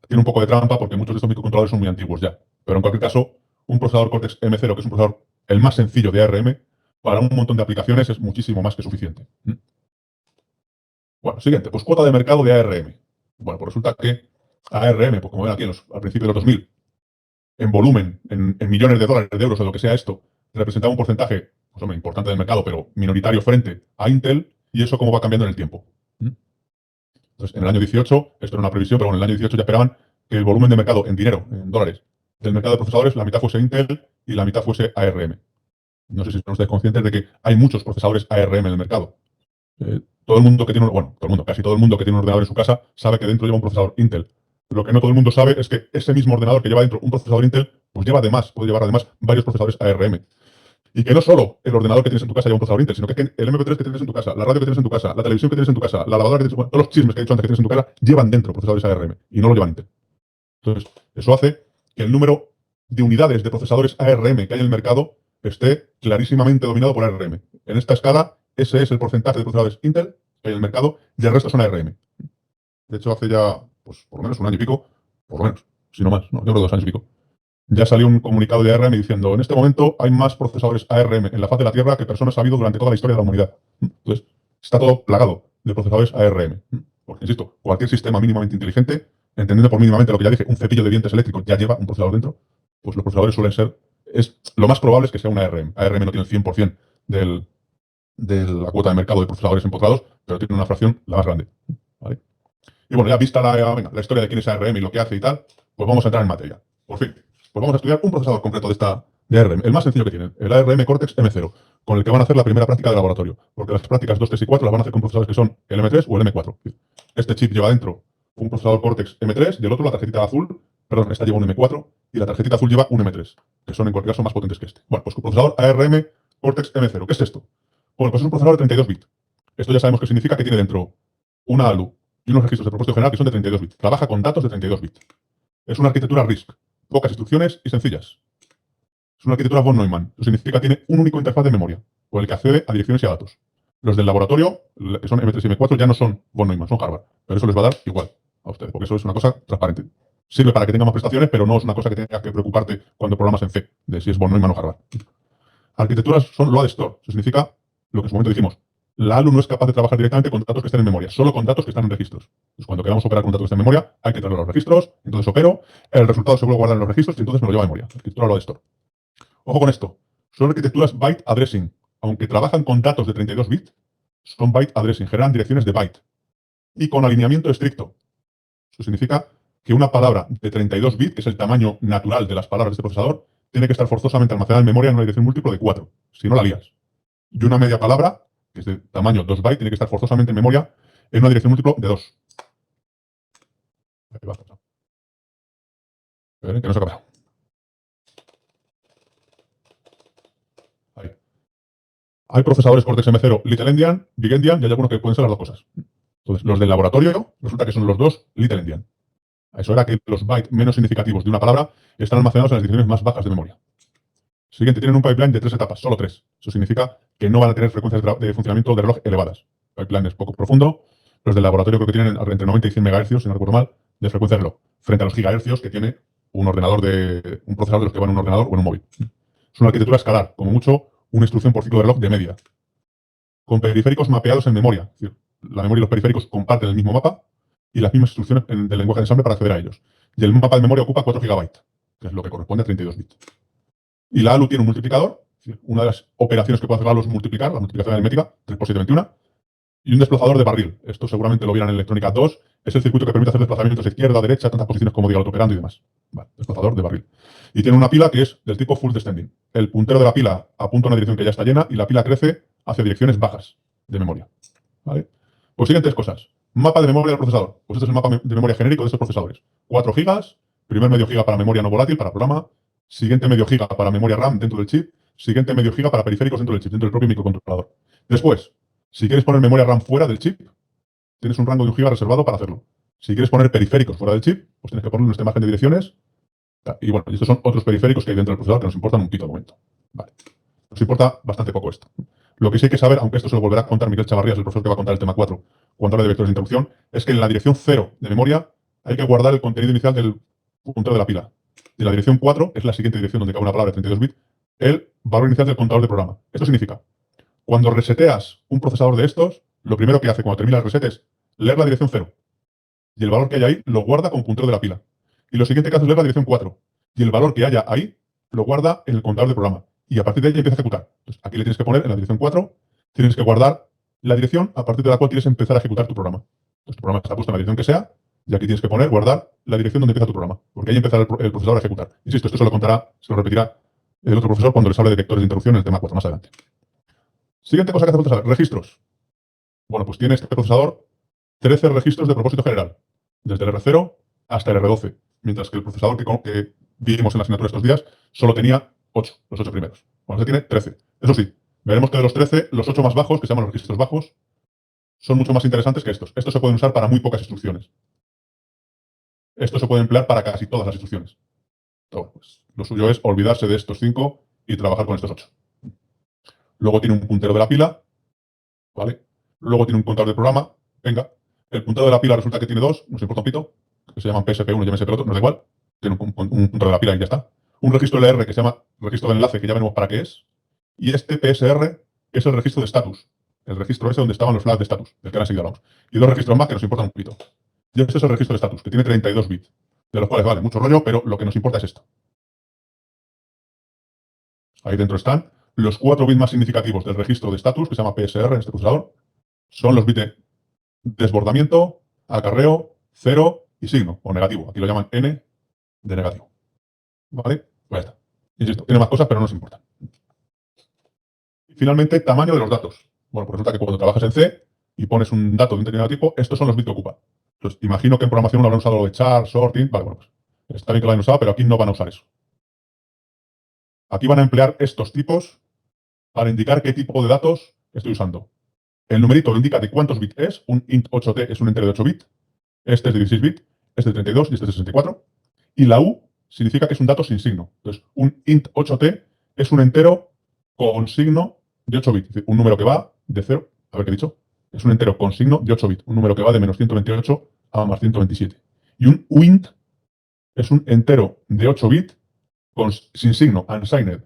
Speaker 1: tiene un poco de trampa porque muchos de estos microcontroladores son muy antiguos ya. Pero en cualquier caso, un procesador Cortex M0, que es un procesador el más sencillo de ARM, para un montón de aplicaciones es muchísimo más que suficiente. Bueno, siguiente, pues cuota de mercado de ARM. Bueno, pues resulta que ARM, pues como ven aquí al principio de los 2000, en volumen, en millones de dólares, de euros o lo que sea esto, representaba un porcentaje, pues hombre, importante del mercado, pero minoritario frente a Intel, y eso cómo va cambiando en el tiempo. Entonces, en el año 18, esto era una previsión, pero bueno, en el año 18 ya esperaban que el volumen de mercado en dinero, en dólares, del mercado de procesadores, la mitad fuese Intel y la mitad fuese ARM. No sé si son ustedes conscientes de que hay muchos procesadores ARM en el mercado. Todo el mundo que tiene, bueno, todo el mundo, casi todo el mundo que tiene un ordenador en su casa sabe que dentro lleva un procesador Intel. Lo que no todo el mundo sabe es que ese mismo ordenador que lleva dentro un procesador Intel, pues lleva además, puede llevar además varios procesadores ARM. Y que no solo el ordenador que tienes en tu casa lleva un procesador Intel, sino que el MP3 que tienes en tu casa, la radio que tienes en tu casa, la televisión que tienes en tu casa, la lavadora que tienes, bueno, todos los chismes que he dicho antes que tienes en tu casa, llevan dentro procesadores ARM y no lo llevan Intel. Entonces, eso hace que el número de unidades de procesadores ARM que hay en el mercado esté clarísimamente dominado por ARM. En esta escala, ese es el porcentaje de procesadores Intel que hay en el mercado y el resto son ARM. De hecho, hace ya, pues, por lo menos un año y pico, por lo menos, si no más, no, yo creo 2 años y pico, ya salió un comunicado de ARM diciendo, en este momento hay más procesadores ARM en la faz de la Tierra que personas ha habido durante toda la historia de la humanidad. Entonces, está todo plagado de procesadores ARM. Porque, insisto, cualquier sistema mínimamente inteligente, entendiendo por mínimamente lo que ya dije, un cepillo de dientes eléctricos ya lleva un procesador dentro, pues los procesadores suelen ser, lo más probable es que sea una ARM. ARM no tiene el 100% de la cuota de mercado de procesadores empotrados, pero tiene una fracción la más grande. ¿Vale? Y bueno, ya vista la historia de quién es ARM y lo que hace y tal, pues vamos a entrar en materia. Por fin. Pues vamos a estudiar un procesador concreto de ARM, el más sencillo que tienen, el ARM Cortex M0, con el que van a hacer la primera práctica de laboratorio. Porque las prácticas 2, 3 y 4 las van a hacer con procesadores que son el M3 o el M4. Este chip lleva dentro un procesador Cortex M3 y el otro, la tarjetita azul, perdón, esta lleva un M4 y la tarjetita azul lleva un M3, que son en cualquier caso más potentes que este. Bueno, pues con procesador ARM Cortex M0. ¿Qué es esto? Bueno, pues es un procesador de 32 bits. Esto ya sabemos que significa que tiene dentro una ALU y unos registros de propósito general que son de 32 bits. Trabaja con datos de 32 bits. Es una arquitectura RISC, pocas instrucciones y sencillas. Es una arquitectura von Neumann. Eso significa que tiene un único interfaz de memoria, por el que accede a direcciones y a datos. Los del laboratorio, que son M3 y M4, ya no son von Neumann, son Harvard. Pero eso les va a dar igual a ustedes, porque eso es una cosa transparente. Sirve para que tenga más prestaciones, pero no es una cosa que tengas que preocuparte cuando programas en C, de si es von Neumann o Harvard. Arquitecturas son load store. Eso significa lo que en su momento dijimos. La ALU no es capaz de trabajar directamente con datos que estén en memoria, solo con datos que están en registros. Entonces, cuando queramos operar con datos que estén en memoria, hay que traerlo a los registros, entonces opero, el resultado se vuelve a guardar en los registros y entonces me lo lleva a memoria. Arquitectura load store. Ojo con esto. Son arquitecturas byte addressing. Aunque trabajan con datos de 32 bits, son byte addressing, generan direcciones de byte. Y con alineamiento estricto. Eso significa que una palabra de 32 bits, que es el tamaño natural de las palabras de este procesador, tiene que estar forzosamente almacenada en memoria en una dirección múltiplo de 4. Si no, la lías. Y una media palabra, que es de tamaño 2 bytes, tiene que estar forzosamente en memoria en una dirección múltiplo de 2. Que no se ha pasado. Ahí. Hay procesadores Cortex M0 Little Endian, Big Endian, y hay algunos que pueden ser las dos cosas. Entonces, los del laboratorio resulta que son los dos Little Endian. Eso era que los bytes menos significativos de una palabra están almacenados en las direcciones más bajas de memoria. Siguiente, tienen un pipeline de 3 etapas, solo 3. Eso significa que no van a tener frecuencias de funcionamiento de reloj elevadas. El pipeline es poco profundo. Los del laboratorio creo que tienen entre 90 y 100 MHz, si no recuerdo mal, de frecuencia de reloj, frente a los gigahercios que tiene un ordenador un procesador de los que va en un ordenador o en un móvil. Es una arquitectura escalar, como mucho, una instrucción por ciclo de reloj de media. Con periféricos mapeados en memoria. Es decir, la memoria y los periféricos comparten el mismo mapa y las mismas instrucciones del lenguaje de ensamble para acceder a ellos. Y el mapa de memoria ocupa 4 GB, que es lo que corresponde a 32 bits. Y la ALU tiene un multiplicador, es decir, una de las operaciones que puede hacer la ALU es multiplicar, la multiplicación aritmética, 3 por 7, 21, y un desplazador de barril. Esto seguramente lo vieran en electrónica 2, es el circuito que permite hacer desplazamientos izquierda, derecha, tantas posiciones como diga el autooperando y demás. Vale, desplazador de barril. Y tiene una pila que es del tipo full descending. El puntero de la pila apunta a una dirección que ya está llena y la pila crece hacia direcciones bajas de memoria. ¿Vale? Pues siguen 3 cosas. Mapa de memoria del procesador. Pues este es el mapa de memoria genérico de estos procesadores. 4 gigas, primer medio giga para memoria no volátil, para programa, siguiente medio giga para memoria RAM dentro del chip, siguiente medio giga para periféricos dentro del chip, dentro del propio microcontrolador. Después, si quieres poner memoria RAM fuera del chip, tienes un rango de 1 giga reservado para hacerlo. Si quieres poner periféricos fuera del chip, pues tienes que ponerlo en este margen de direcciones. Y bueno, estos son otros periféricos que hay dentro del procesador que nos importan un pito al momento. Vale. Nos importa bastante poco esto. Lo que sí hay que saber, aunque esto se lo volverá a contar Miguel Chavarrías, el profesor que va a contar el tema 4, cuando hable de vectores de interrupción, es que en la dirección 0 de memoria hay que guardar el contenido inicial del puntero de la pila. Y la dirección 4, que es la siguiente dirección donde cabe una palabra de 32 bits, el valor inicial del contador de programa. Esto significa, cuando reseteas un procesador de estos, lo primero que hace cuando termina el reset es leer la dirección 0. Y el valor que hay ahí lo guarda con puntero de la pila. Y lo siguiente que hace es leer la dirección 4. Y el valor que haya ahí lo guarda en el contador de programa. Y a partir de ahí empieza a ejecutar. Entonces, aquí le tienes que poner en la dirección 4, tienes que guardar la dirección a partir de la cual quieres empezar a ejecutar tu programa. Entonces, tu programa está puesto en la dirección que sea, y aquí tienes que poner, guardar la dirección donde empieza tu programa. Porque ahí empezará el procesador a ejecutar. Insisto, esto se lo contará, se lo repetirá el otro profesor cuando les hable de vectores de interrupción en el tema 4 más adelante. Siguiente cosa que hace falta saber, registros. Bueno, pues tiene este procesador 13 registros de propósito general, desde el R0 hasta el R12, mientras que el procesador que vimos en la asignatura estos días solo tenía 8, los 8 primeros. Bueno, este tiene 13. Eso sí, veremos que de los 13, los 8 más bajos, que se llaman los registros bajos, son mucho más interesantes que estos. Estos se pueden usar para muy pocas instrucciones. Estos se pueden emplear para casi todas las instrucciones. Entonces, pues, lo suyo es olvidarse de estos 5 y trabajar con estos 8. Luego tiene un puntero de la pila, ¿vale? Luego tiene un contador de programa. Venga, el puntero de la pila resulta que tiene 2, nos importa un pito, que se llaman PSP1 y MSP2, nos da igual. Tiene un puntero de la pila y ya está. Un registro LR que se llama registro de enlace, que ya veremos para qué es. Y este PSR es el registro de status. El registro ese donde estaban los flags de status, del que ahora enseguida hablamos. Y 2 registros más que nos importan un pito. Y este es el registro de status, que tiene 32 bits. De los cuales vale mucho rollo, pero lo que nos importa es esto. Ahí dentro están los 4 bits más significativos del registro de status, que se llama PSR en este procesador. Son los bits de desbordamiento, acarreo, 0 y signo, o negativo. Aquí lo llaman N de negativo. ¿Vale? Pues ya está. Insisto, tiene más cosas, pero no nos importa. Y finalmente, tamaño de los datos. Bueno, pues resulta que cuando trabajas en C y pones un dato de un determinado tipo, estos son los bits que ocupa. Entonces, imagino que en programación no habrán usado lo de char, sorting. Vale, bueno, pues está bien que lo hayan usado, pero aquí no van a usar eso. Aquí van a emplear estos tipos para indicar qué tipo de datos estoy usando. El numerito lo indica de cuántos bits es. Un int 8t es un entero de 8 bits. Este es de 16 bits, este es de 32 y este es de 64. Y la U significa que es un dato sin signo. Entonces, un int 8t es un entero con signo de 8 bits. Es decir, un número que va de 0, a ver qué he dicho, es un entero con signo de 8 bits. Un número que va de menos 128 a más 127. Y un uint es un entero de 8 bits sin signo, unsigned.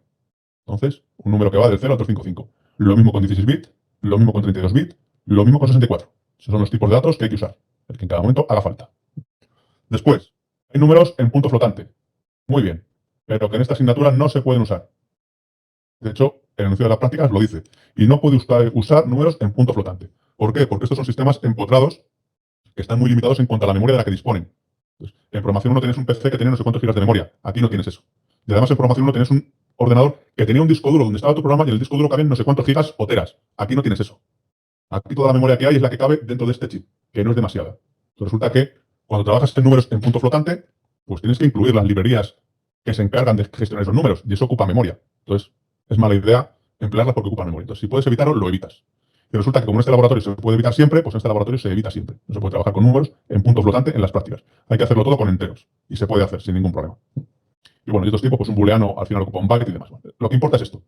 Speaker 1: Entonces, un número que va del 0 al 255. Lo mismo con 16 bits, lo mismo con 32 bits, lo mismo con 64. Esos son los tipos de datos que hay que usar, el que en cada momento haga falta. Después, hay números en punto flotante. Muy bien, pero que en esta asignatura no se pueden usar. De hecho, el enunciado de las prácticas lo dice. Y no puede usar números en punto flotante. ¿Por qué? Porque estos son sistemas empotrados que están muy limitados en cuanto a la memoria de la que disponen. Entonces, en programación 1 tenés un PC que tenía no sé cuántos gigas de memoria. Aquí no tienes eso. Y además en programación 1 tenés un ordenador que tenía un disco duro donde estaba tu programa y en el disco duro cabían no sé cuántos gigas o teras. Aquí no tienes eso. Aquí toda la memoria que hay es la que cabe dentro de este chip, que no es demasiada. Entonces resulta que cuando trabajas en números en punto flotante, pues tienes que incluir las librerías que se encargan de gestionar esos números, y eso ocupa memoria. Entonces, es mala idea emplearlas porque ocupan memoria. Entonces, si puedes evitarlo, lo evitas. Y resulta que como en este laboratorio se puede evitar siempre, pues en este laboratorio se evita siempre. No se puede trabajar con números en punto flotante en las prácticas. Hay que hacerlo todo con enteros. Y se puede hacer sin ningún problema. Y bueno, y otros tipos, pues un booleano al final ocupa un byte y demás. Bueno, lo que importa es esto.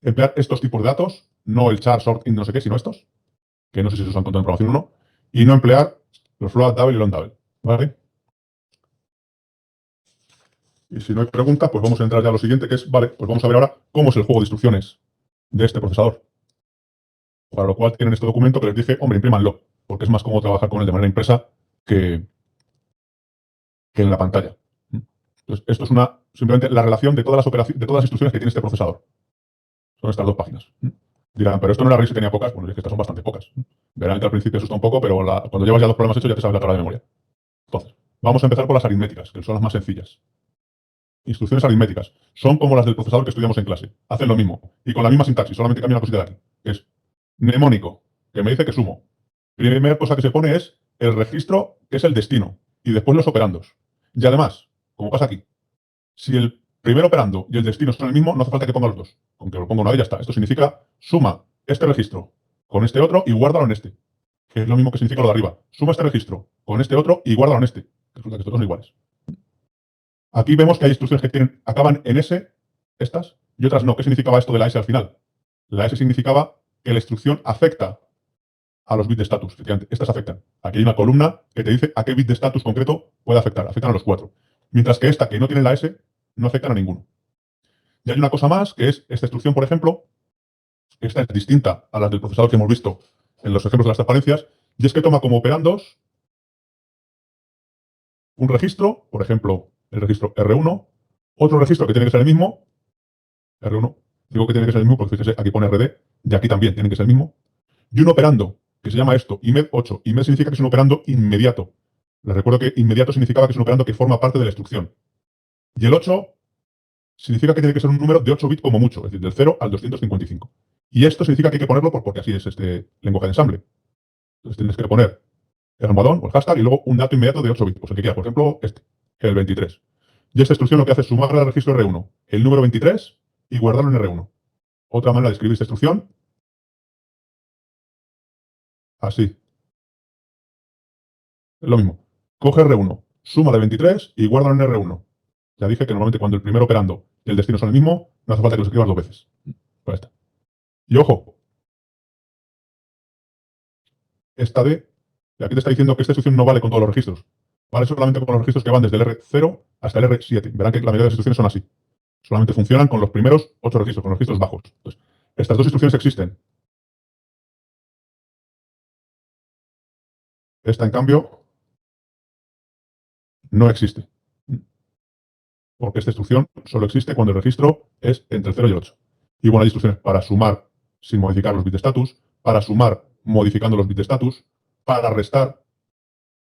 Speaker 1: Emplear estos tipos de datos, no el char, sort, int, no sé qué, sino estos, que no sé si se usan tanto en programación o no, y no emplear los float double y long double, ¿vale? Y si no hay pregunta, pues vamos a entrar ya a lo siguiente, que es, vale, pues vamos a ver ahora cómo es el juego de instrucciones de este procesador. Para lo cual tienen este documento que les dije, hombre, imprímanlo, porque es más cómodo trabajar con él de manera impresa que, que en la pantalla. Entonces, esto es simplemente la relación de todas las operaciones, de todas las instrucciones que tiene este procesador. Son estas dos páginas. Dirán, pero esto no era RIS y tenía pocas. Bueno, es que estas son bastante pocas. Verán que al principio asusta un poco, pero cuando llevas ya dos problemas hechos ya te sabes la tabla de memoria. Entonces, vamos a empezar por las aritméticas, que son las más sencillas. Instrucciones aritméticas. Son como las del procesador que estudiamos en clase. Hacen lo mismo. Y con la misma sintaxis, solamente cambia una cosita de aquí. Que es mnemónico, que me dice que sumo. Primera cosa que se pone es el registro, que es el destino. Y después los operandos. Y además, como pasa aquí, si el primer operando y el destino son el mismo, no hace falta que ponga los dos. Con que lo ponga una vez ya está. Esto significa suma este registro con este otro y guárdalo en este. Que es lo mismo que significa lo de arriba. Suma este registro con este otro y guárdalo en este. Que resulta que estos dos son iguales. Aquí vemos que hay instrucciones que acaban en S, estas, y otras no. ¿Qué significaba esto de la S al final? La S significaba que la instrucción afecta a los bits de estatus. Efectivamente, estas afectan. Aquí hay una columna que te dice a qué bit de estatus concreto puede afectar. Afectan a los 4. Mientras que esta, que no tiene la S, no afectan a ninguno. Y hay una cosa más, que es esta instrucción, por ejemplo, esta es distinta a las del procesador que hemos visto en los ejemplos de las transparencias, y es que toma como operandos un registro, por ejemplo, el registro R1, otro registro que tiene que ser el mismo, R1, digo que tiene que ser el mismo porque fíjese, aquí pone RD, y aquí también tiene que ser el mismo, y un operando que se llama esto, IMED8. IMED significa que es un operando inmediato. Les recuerdo que inmediato significaba que es un operando que forma parte de la instrucción. Y el 8 significa que tiene que ser un número de 8 bits como mucho, es decir, del 0 al 255. Y esto significa que hay que ponerlo porque así es este lenguaje de ensamble. Entonces tienes que poner el almohadón o el hashtag y luego un dato inmediato de 8 bits. Pues el que quiera, por ejemplo, el 23. Y esta instrucción lo que hace es sumar al registro R1 el número 23 y guardarlo en R1. Otra manera de escribir esta instrucción, así. Es lo mismo. Coge R1, suma de 23 y guárdalo en R1. Ya dije que normalmente cuando el primer operando y el destino son el mismo, no hace falta que los escribas dos veces. Pues está. Y ojo, esta D, y aquí te está diciendo que esta instrucción no vale con todos los registros. Vale solamente con los registros que van desde el R0 hasta el R7. Verán que la mayoría de las instrucciones son así. Solamente funcionan con los primeros 8 registros, con los registros bajos. Entonces, estas dos instrucciones existen. Esta, en cambio, no existe. Porque esta instrucción solo existe cuando el registro es entre el 0 y el 8. Y bueno, hay instrucciones para sumar sin modificar los bits de status, para sumar modificando los bits de status, para restar,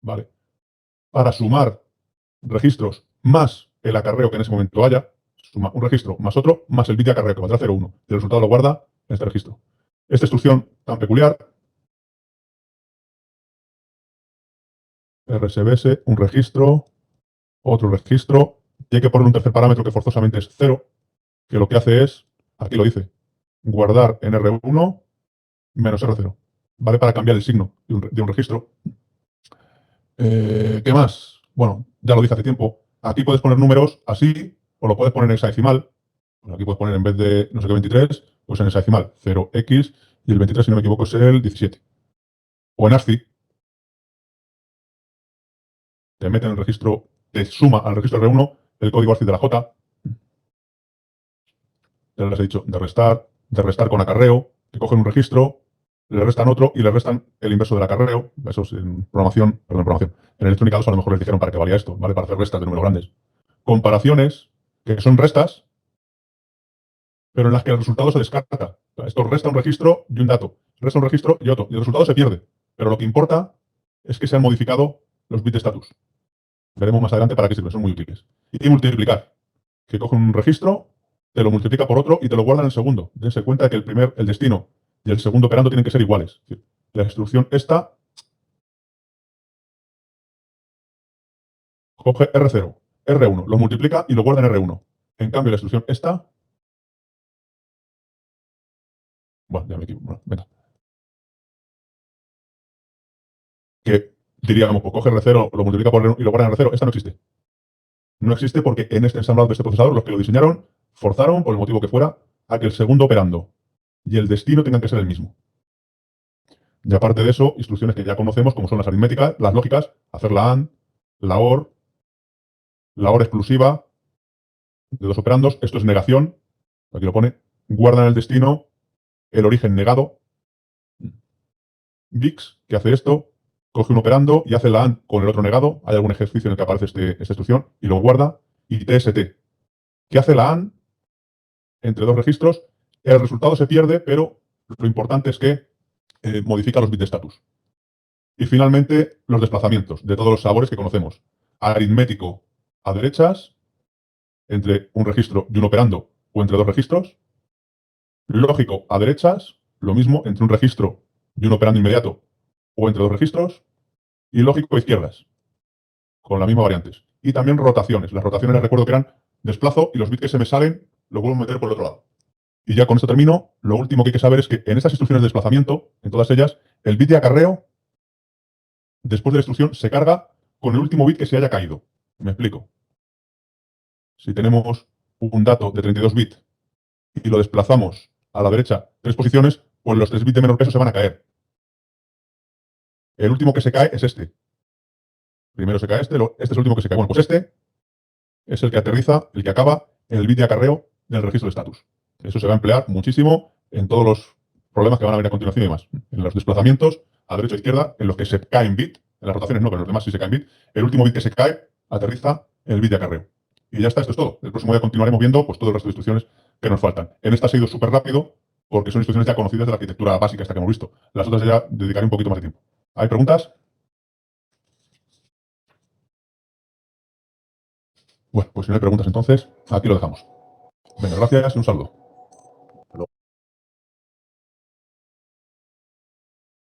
Speaker 1: ¿vale? Para sumar registros más el acarreo que en ese momento haya, suma un registro más otro, más el bit de acarreo que valdrá 0, 1. Y el resultado lo guarda en este registro. Esta instrucción tan peculiar, RSBS, un registro, otro registro, y hay que poner un tercer parámetro que forzosamente es 0, que lo que hace es, aquí lo dice, guardar en R1 menos R0. ¿Vale? Para cambiar el signo de un registro. ¿Qué más? Bueno, ya lo dije hace tiempo. Aquí puedes poner números así, o lo puedes poner en hexadecimal. Pues aquí puedes poner en vez de no sé qué 23, pues en hexadecimal 0x, y el 23, si no me equivoco, es el 17. O en ASCII, te mete en el registro, te suma al registro R1 el código ASCII de la J. Ya les he dicho, de restar con acarreo, que cogen un registro, le restan otro y le restan el inverso del acarreo. Eso es en programación, perdón, en programación. En electrónica 2 a lo mejor les dijeron para qué valía esto, ¿vale? Para hacer restas de números grandes. Comparaciones, que son restas, pero en las que el resultado se descarta. O sea, esto resta un registro y un dato. Resta un registro y otro. Y el resultado se pierde. Pero lo que importa es que se han modificado los bits de status. Veremos más adelante para qué sirven, son muy útiles. Y multiplicar, que coge un registro, te lo multiplica por otro y te lo guarda en el segundo. Dense cuenta de que el destino y el segundo operando tienen que ser iguales. Es decir, la instrucción esta coge R0, R1, lo multiplica y lo guarda en R1. En cambio, la instrucción esta, bueno, ya me equivoco, bueno, venga, que diríamos, pues coge R0, lo multiplica por R1 y lo guarda en R0, esta no existe. no existe porque en este ensamblado de este procesador, los que lo diseñaron forzaron, por el motivo que fuera, a que el segundo operando y el destino tengan que ser el mismo. Y aparte de eso, instrucciones que ya conocemos, como son las aritméticas, las lógicas, hacer la AND, la OR exclusiva de dos operandos. Esto es negación, aquí lo pone, guardan el destino, el origen negado. VIX, que hace esto, coge un operando y hace la AND con el otro negado. Hay algún ejercicio en el que aparece esta instrucción y lo guarda. Y TST, que hace la AND entre dos registros. El resultado se pierde, pero lo importante es que modifica los bits de estatus. Y finalmente, los desplazamientos de todos los sabores que conocemos. Aritmético a derechas, entre un registro y un operando, o entre dos registros. Lógico a derechas, lo mismo entre un registro y un operando inmediato, o entre dos registros. Y lógico a izquierdas, con las mismas variantes. Y también rotaciones. Las rotaciones les recuerdo que eran desplazo y los bits que se me salen los vuelvo a meter por el otro lado. Y ya con esto termino. Lo último que hay que saber es que en estas instrucciones de desplazamiento, en todas ellas, el bit de acarreo, después de la instrucción, se carga con el último bit que se haya caído. Me explico. Si tenemos un dato de 32 bits y lo desplazamos a la derecha 3 posiciones, pues los 3 bits de menor peso se van a caer. El último que se cae es este. Primero se cae este es el último que se cae. Bueno, pues este es el que aterriza, el que acaba en el bit de acarreo del registro de estatus. Eso se va a emplear muchísimo en todos los problemas que van a venir a continuación y demás. En los desplazamientos, a derecha e izquierda, en los que se caen bit, en las rotaciones no, pero en los demás sí se caen bit, el último bit que se cae aterriza en el bit de acarreo. Y ya está, esto es todo. El próximo día continuaremos viendo pues, todo el resto de instrucciones que nos faltan. En esta ha sido súper rápido porque son instrucciones ya conocidas de la arquitectura básica esta que hemos visto. Las otras ya dedicaré un poquito más de tiempo. ¿Hay preguntas? Bueno, pues si no hay preguntas entonces, aquí lo dejamos. Venga, gracias y un saludo.